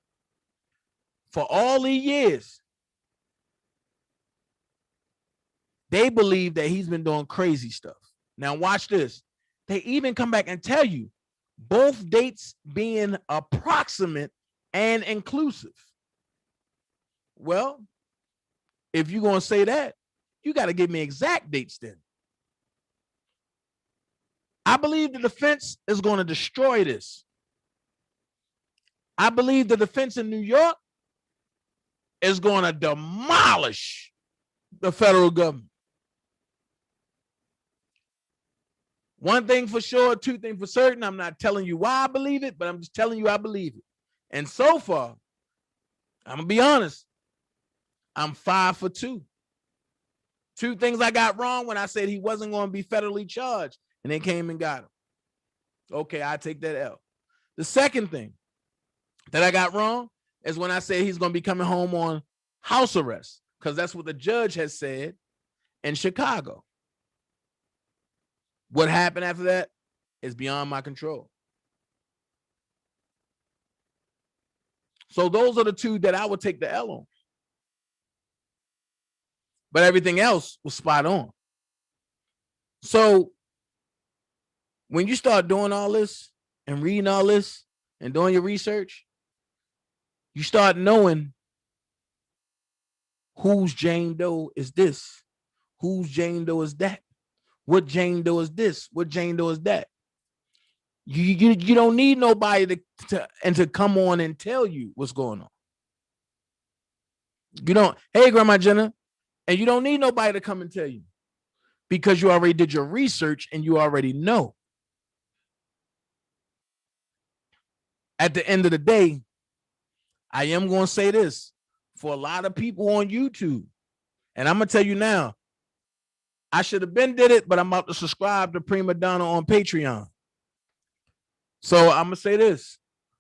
for all these years, they believe that he's been doing crazy stuff. Now watch this. They even come back and tell you both dates being approximate and inclusive. Well, if you're going to say that, you got to give me exact dates then. I believe the defense is going to destroy this. I believe the defense in New York is going to demolish the federal government. One thing for sure, two things for certain. I'm not telling you why I believe it, but I'm just telling you I believe it. And so far, I'm going to be honest, I'm 5 for 2. Two things I got wrong when I said he wasn't going to be federally charged, and they came and got him. Okay, I take that L. The second thing that I got wrong is when I said he's going to be coming home on house arrest, because that's what the judge has said in Chicago. What happened after that is beyond my control. So those are the two that I would take the L on. But everything else was spot on. So when you start doing all this and reading all this and doing your research, you start knowing whose Jane Doe is this, whose Jane Doe is that, what Jane Doe is this, what Jane Doe is that. You don't need nobody to come on and tell you what's going on. You don't, hey, Grandma Jenna, and you don't need nobody to come and tell you because you already did your research and you already know. At the end of the day, I am going to say this for a lot of people on YouTube, and I'm going to tell you now, I should have been did it, but I'm about to subscribe to Prima Donna on Patreon. So I'm going to say this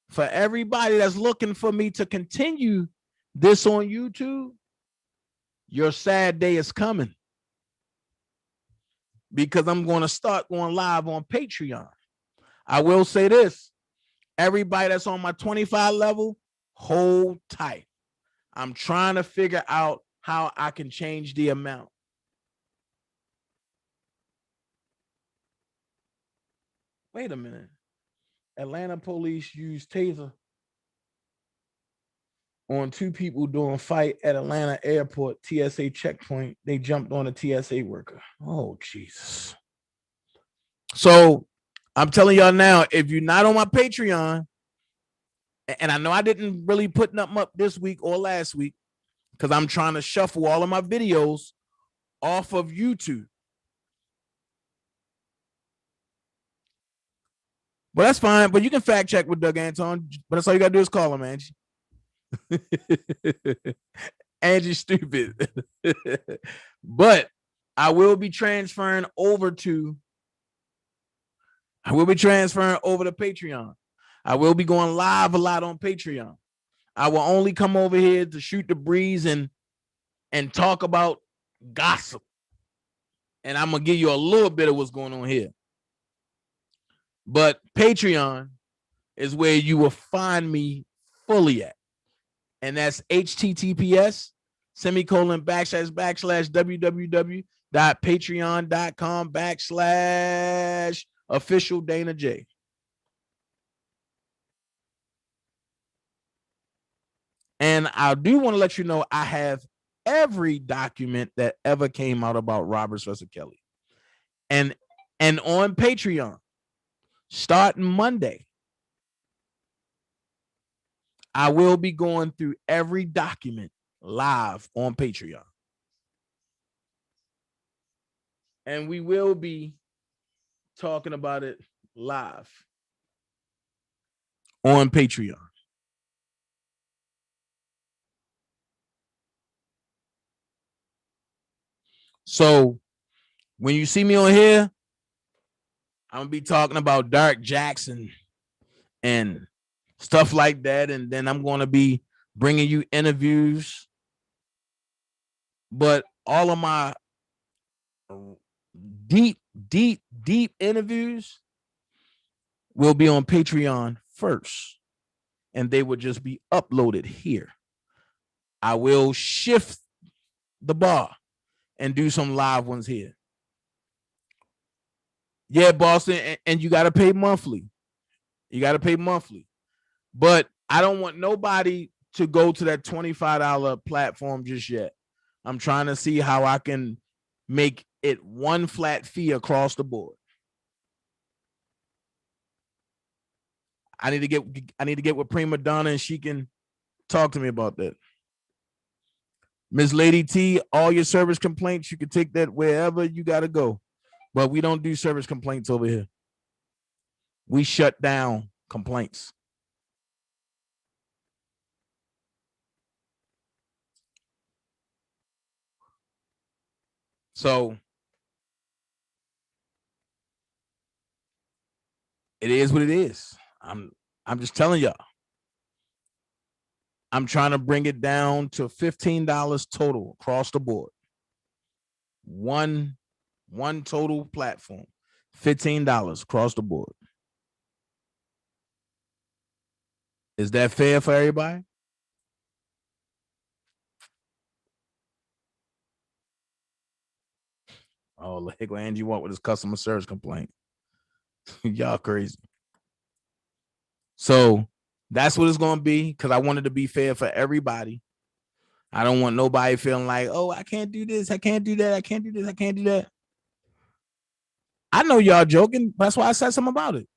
for everybody that's looking for me to continue this on YouTube, your sad day is coming, because I'm going to start going live on Patreon. I will say this, everybody that's on my 25 level, hold tight. I'm trying to figure out how I can change the amount. Wait a minute. Atlanta police used taser on 2 people during fight at Atlanta airport TSA checkpoint. They jumped on a TSA worker. Oh, Jesus. So I'm telling y'all now, if you're not on my Patreon, and I know I didn't really put nothing up this week or last week, because I'm trying to shuffle all of my videos off of YouTube. But that's fine. But you can fact check with Doug Anton. But that's all you got to do is call him, Angie. Angie's stupid. But I will be transferring over to Patreon. I will be going live a lot on Patreon. I will only come over here to shoot the breeze and talk about gossip. And I'm going to give you a little bit of what's going on here. But Patreon is where you will find me fully at. And that's https://www.patreon.com/official Dana J. And I do want to let you know I have every document that ever came out about Roberts versus Kelly. And on Patreon, starting Monday, I will be going through every document live on Patreon. And we will be talking about it live on Patreon. So when you see me on here, I'm going to be talking about Derek Jackson and stuff like that. And then I'm going to be bringing you interviews. But all of my deep interviews will be on Patreon first. And they will just be uploaded here. I will shift the bar and do some live ones here. Yeah, Boston, and you got to pay monthly. You got to pay monthly. But I don't want nobody to go to that $25 platform just yet. I'm trying to see how I can make it one flat fee across the board. I need to get with Prima Donna and she can talk to me about that. Miss Lady T, all your service complaints, you can take that wherever you got to go. But we don't do service complaints over here. We shut down complaints. So it is what it is. I'm just telling y'all. I'm trying to bring it down to $15 total across the board. One total platform, $15 across the board. Is that fair for everybody? Oh, look what Angie want with his customer service complaint. Y'all crazy. So that's what it's going to be, because I wanted to be fair for everybody. I don't want nobody feeling like, oh, I can't do this, I can't do that, I can't do this, I can't do that. I know y'all joking. That's why I said something about it.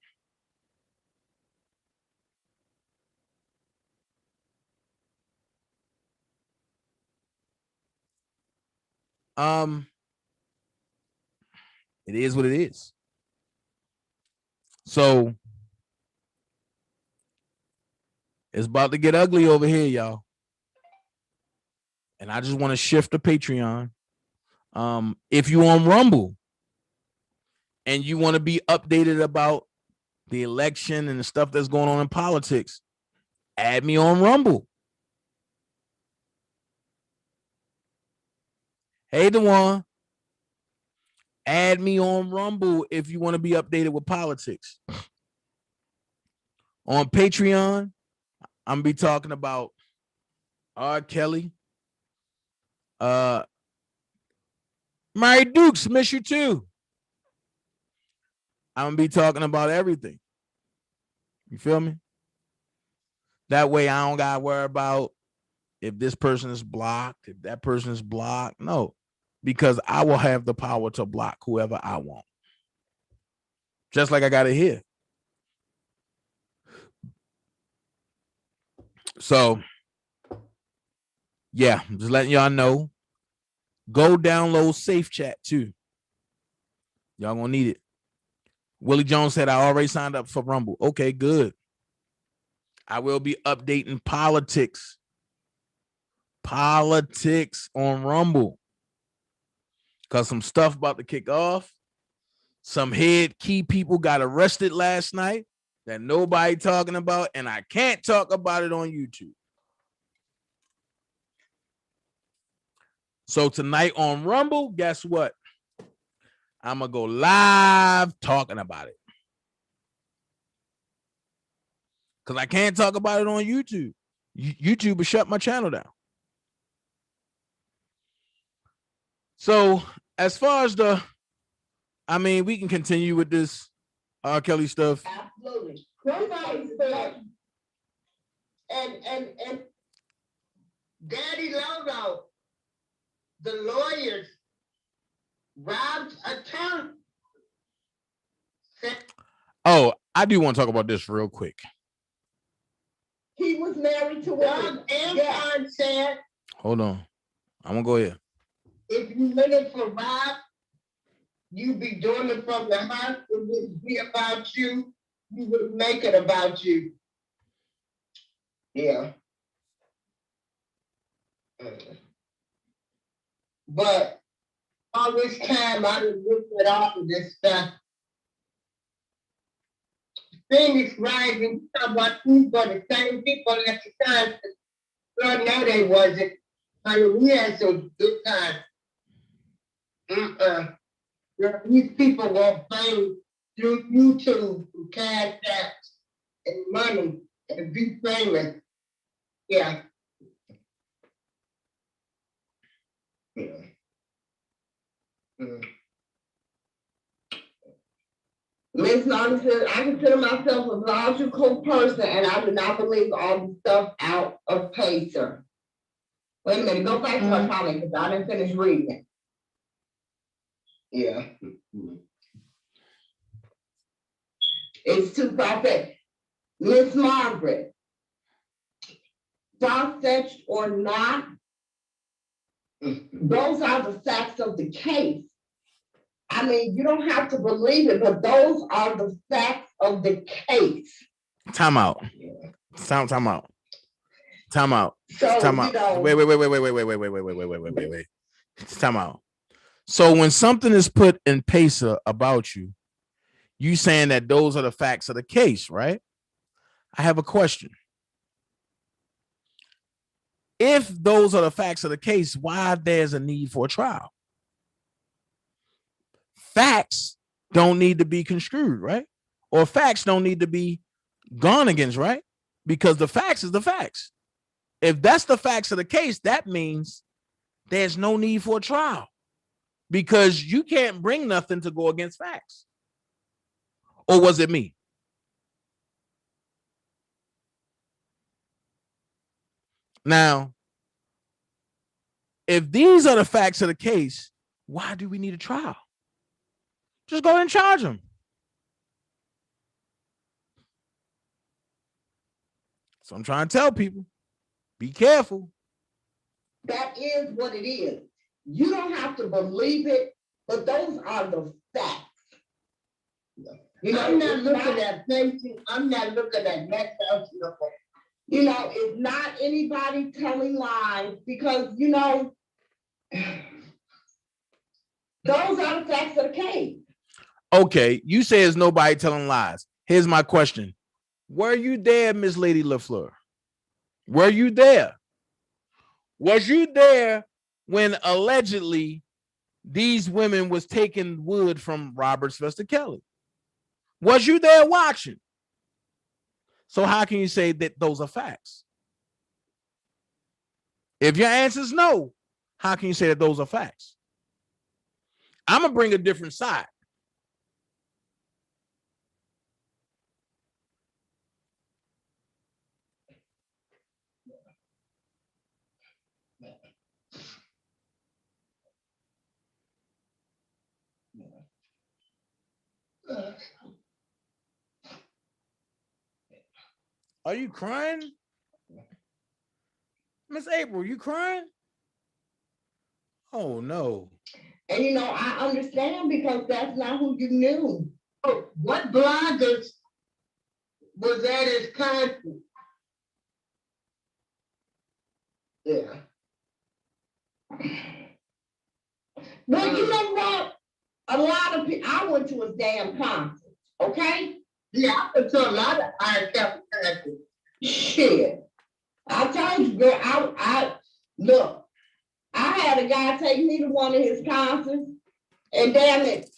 It is what it is. So it's about to get ugly over here, y'all. And I just want to shift to Patreon. If you on Rumble and you want to be updated about the election and the stuff that's going on in politics, add me on Rumble. Hey, Dewan. Add me on Rumble if you want to be updated with politics. On Patreon, I'm gonna be talking about R. Kelly. Mary Dukes, miss you too. I'm gonna be talking about everything. You feel me? That way I don't gotta worry about if this person is blocked, if that person is blocked. No, because I will have the power to block whoever I want. Just like I got it here. So, Yeah, I'm just letting y'all know. Go download Safe Chat too. Y'all gonna need it. Willie Jones said I already signed up for Rumble. Okay, good. I will be updating politics on Rumble because some stuff about to kick off. Some head key people got arrested last night that nobody talking about, and I can't talk about it on YouTube. So tonight on Rumble, guess what? I'm gonna go live talking about it because I can't talk about it on YouTube. YouTube will shut my channel down. So as far as we can continue with this R. Kelly stuff. Absolutely. Somebody said, and Daddy Logo, the lawyers robbed account. Oh, I do want to talk about this real quick. He was married to one. Anton said, hold on. I'm gonna go ahead. If you live for Rob, you be doing it from the heart. It would be about you. You would make it about you. Yeah. But all this time, I done looked at all of this stuff. Phoenix Rising, talk about who for the same people at the time. Lord, no, they wasn't. I mean, we had some good times. These people want fame through YouTube, through cash apps, and money, and be famous. Yeah. Miss Lonnie said, I consider myself a logical person, and I do not believe all the stuff out of Pacer. Wait a minute, go back to my comment because I didn't finish reading it. Yeah. It's too far-fetched. Miss Margaret, far-fetched or not, those are the facts of the case. I mean, you don't have to believe it, but those are the facts of the case. Time out. Time out. Time out. So, time out. Wait. Time out. So when something is put in Pacer about you, you saying that those are the facts of the case, right? I have a question. If those are the facts of the case, why there's a need for a trial? Facts don't need to be construed, right? Or facts don't need to be gone against, right? Because the facts is the facts. If that's the facts of the case, that means there's no need for a trial because you can't bring nothing to go against facts. Or was it me? Now, if these are the facts of the case, why do we need a trial? Just go ahead and charge them. So I'm trying to tell people, be careful. That is what it is. You don't have to believe it, but those are the facts. You know, I'm not looking at facing, I'm not looking at next house. You know, it's not anybody telling lies because, you know, those are the facts of the case. Okay, you say it's nobody telling lies. Here's my question. Were you there, Miss Lady LaFleur? Were you there? Was you there when allegedly these women was taking wood from Robert Sylvester Kelly? Was you there watching? So how can you say that those are facts? If your answer is no, how can you say that those are facts? I'm going to bring a different side. Are you crying? Miss April, you crying? Oh no. And I understand because that's not who you knew. Oh, what bloggers was at his concert? Yeah. Well, you know what? A lot of people, I went to a damn concert, okay? Yeah, I went to a lot of high cap concerts. Shit. I told you, girl, look, I had a guy take me to one of his concerts, and damn it,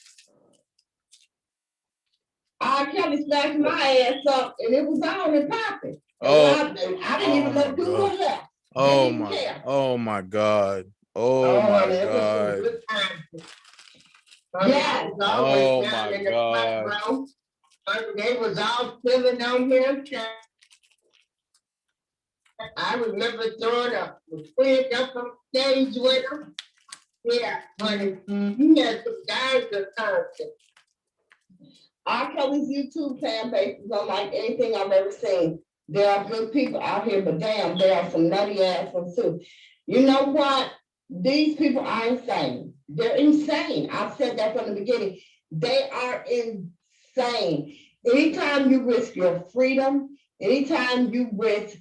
I kept smacking my ass up, and it was on and popping. Oh, I didn't even look who was left. oh Didn't my, care. oh my God. Oh my it was some God. good times. Yes. Oh my God. They was all filling on him. I remember throwing a friend up on stage with him. Yeah, honey. He had some guys at concert. R. Kelly's YouTube fan base is unlike anything I've ever seen. There are good people out here, but damn, there are some nutty ass ones too. You know what? These people are insane. They're insane. I've said that from the beginning. They are insane. Anytime you risk your freedom, anytime you risk,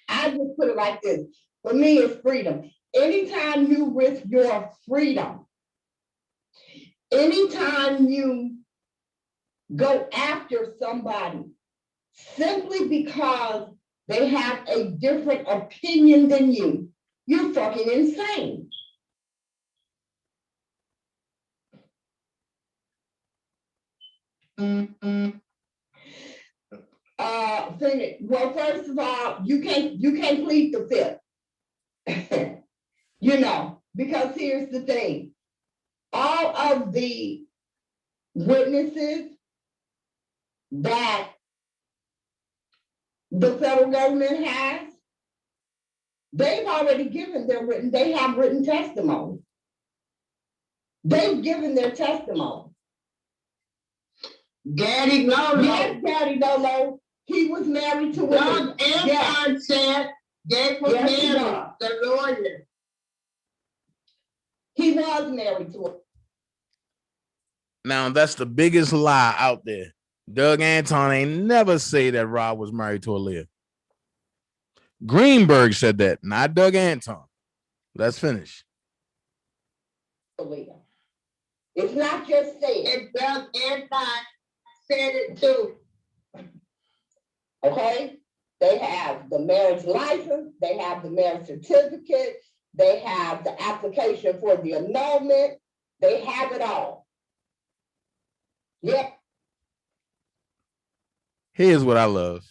I just put it like this. For me, it's freedom. Anytime you risk your freedom, anytime you go after somebody simply because they have a different opinion than you, you're fucking insane. Well, first of all, you can't plead the fifth. Because here's the thing. All of the witnesses that the federal government has, they've already given they have written testimony. They've given their testimony. Daddy Lolo. Yes, Daddy Lolo. He was married to Doug Anton said they were married, the lawyer. He was married to her. Now that's the biggest lie out there. Doug Anton ain't never say that Rob was married to Aaliyah. Greenberg said that, not Doug Anton. Let's finish. Aaliyah. It's not just saying. And Doug Anton said it too. Okay? They have the marriage license, they have the marriage certificate, they have the application for the annulment, they have it all. Yep. Here's what I love.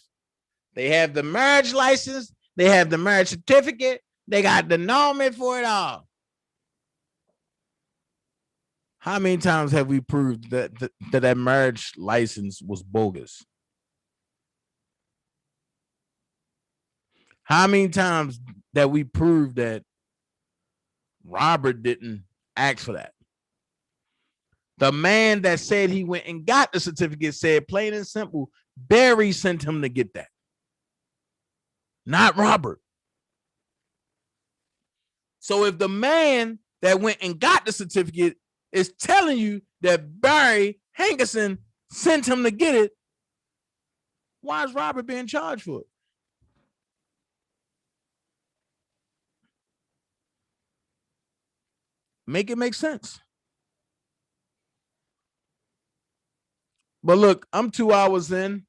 They have the marriage license, they have the marriage certificate, they got the annulment for it all. How many times have we proved that marriage license was bogus? How many times that we proved that Robert didn't ask for that? The man that said he went and got the certificate said plain and simple, Barry sent him to get that. Not Robert. So if the man that went and got the certificate is telling you that Barry Hankerson sent him to get it, why is Robert being charged for it? Make it make sense. But look, I'm 2 hours in.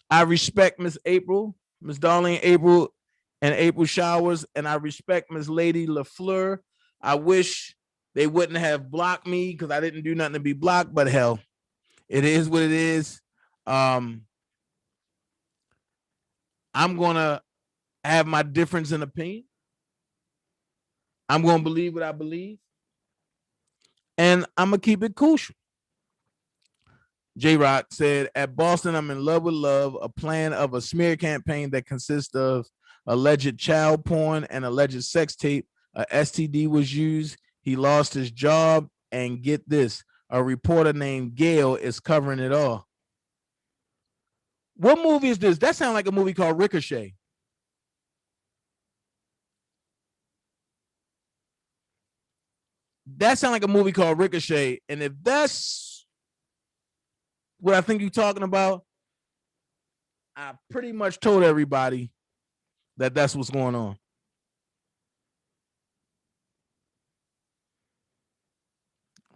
I respect Miss April, Miss Darlene April, and April Showers, and I respect Miss Lady LaFleur. I wish they wouldn't have blocked me because I didn't do nothing to be blocked, but hell, it is what it is. I'm gonna have my difference in opinion. I'm gonna believe what I believe. And I'm going to keep it kosher. J-Rock said, at Boston, I'm in love with love, a plan of a smear campaign that consists of alleged child porn and alleged sex tape. A STD was used. He lost his job. And get this, a reporter named Gail is covering it all. What movie is this? That sounds like a movie called Ricochet. that sounds like a movie called Ricochet. And if that's what I think you're talking about, I pretty much told everybody that that's what's going on.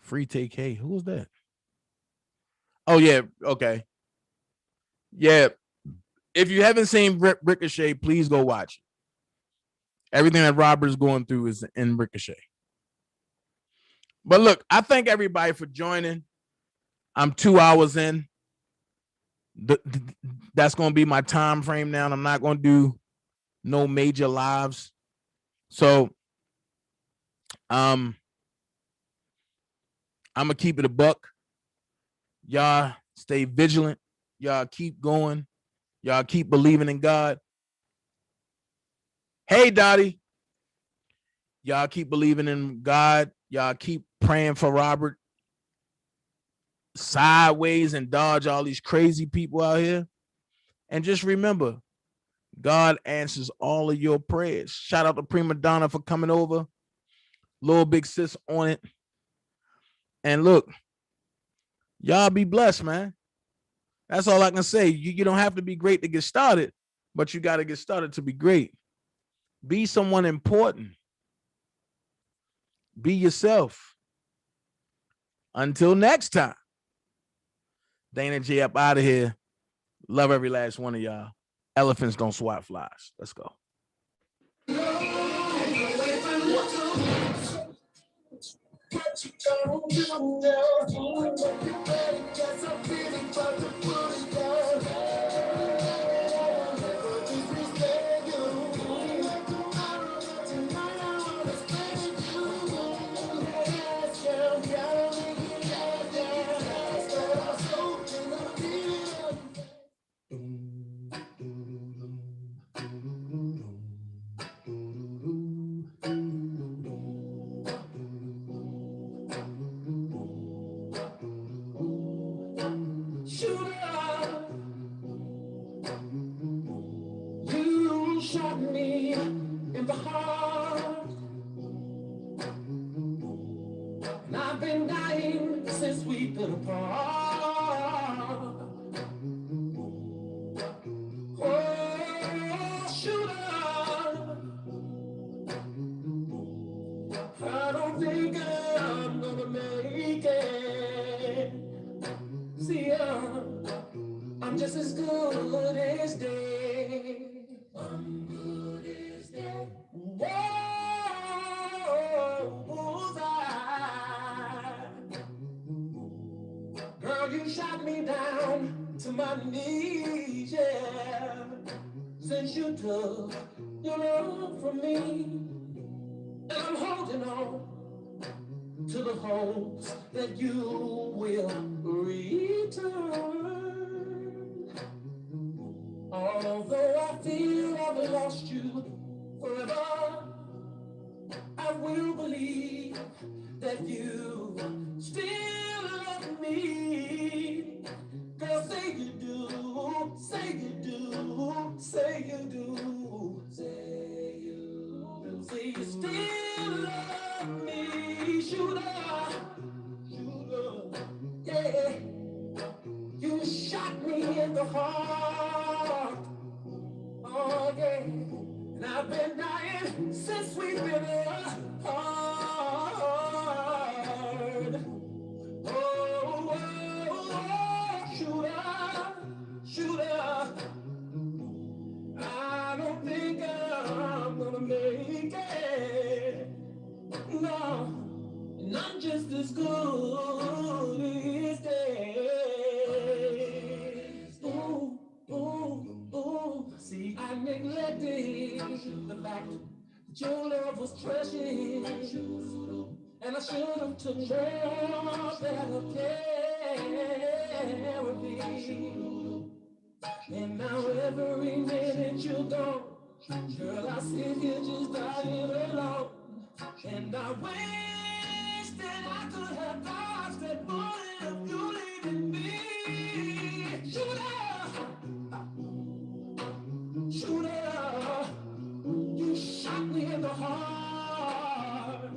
Free take. Hey, who was that? Oh, yeah. Okay. Yeah. If you haven't seen Ricochet, please go watch it. Everything that Robert's going through is in Ricochet. But look, I thank everybody for joining. I'm 2 hours in. That's going to be my time frame now. I'm not going to do no major lives. So I'm going to keep it a buck. Y'all stay vigilant. Y'all keep going. Y'all keep believing in God. Hey, Dottie. Y'all keep believing in God. Y'all keep praying for Robert. Sideways and dodge all these crazy people out here. And just remember, God answers all of your prayers. Shout out to Prima Donna for coming over. Little Big Sis on it. And look, y'all be blessed, man. That's all I can say. You don't have to be great to get started, but you got to get started to be great. Be someone important. Be yourself. Until next time. Dana J up out of here. Love every last one of y'all. Elephants don't swat flies. Let's go. You shot me in the heart, and I've been dying since we've been apart. Oh, shooter, I don't think I'm gonna make it. See, I'm just as good as dead. I'm good as dead. Whoa, bullseye. Girl, you shot me down to my knees, yeah. Since you took your love from me, and I'm holding on to the hopes that you will return. Although I feel I've lost you forever, I will believe that you still love me. Girl, say you do, say you do, say you do, say you do, say you still love me. Shooter, shooter, yeah. You shot me in the heart, oh yeah. And I've been dying since we've been apart. Oh, shooter, shooter. I don't think I'm gonna make it. No, and I'm just as good as dead. Ooh, ooh, ooh. See, I neglected the fact that your love was precious, and I should have took more better care of me. And now every minute you're gone, girl, I sit here just dying alone. And I wish that I could have dodged that bullet of you leaving me. Shooter, shooter, you shot me in the heart.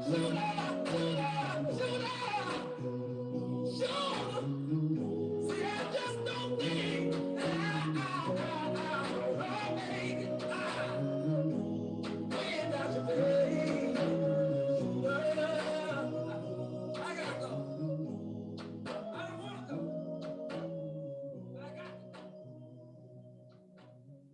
Luna.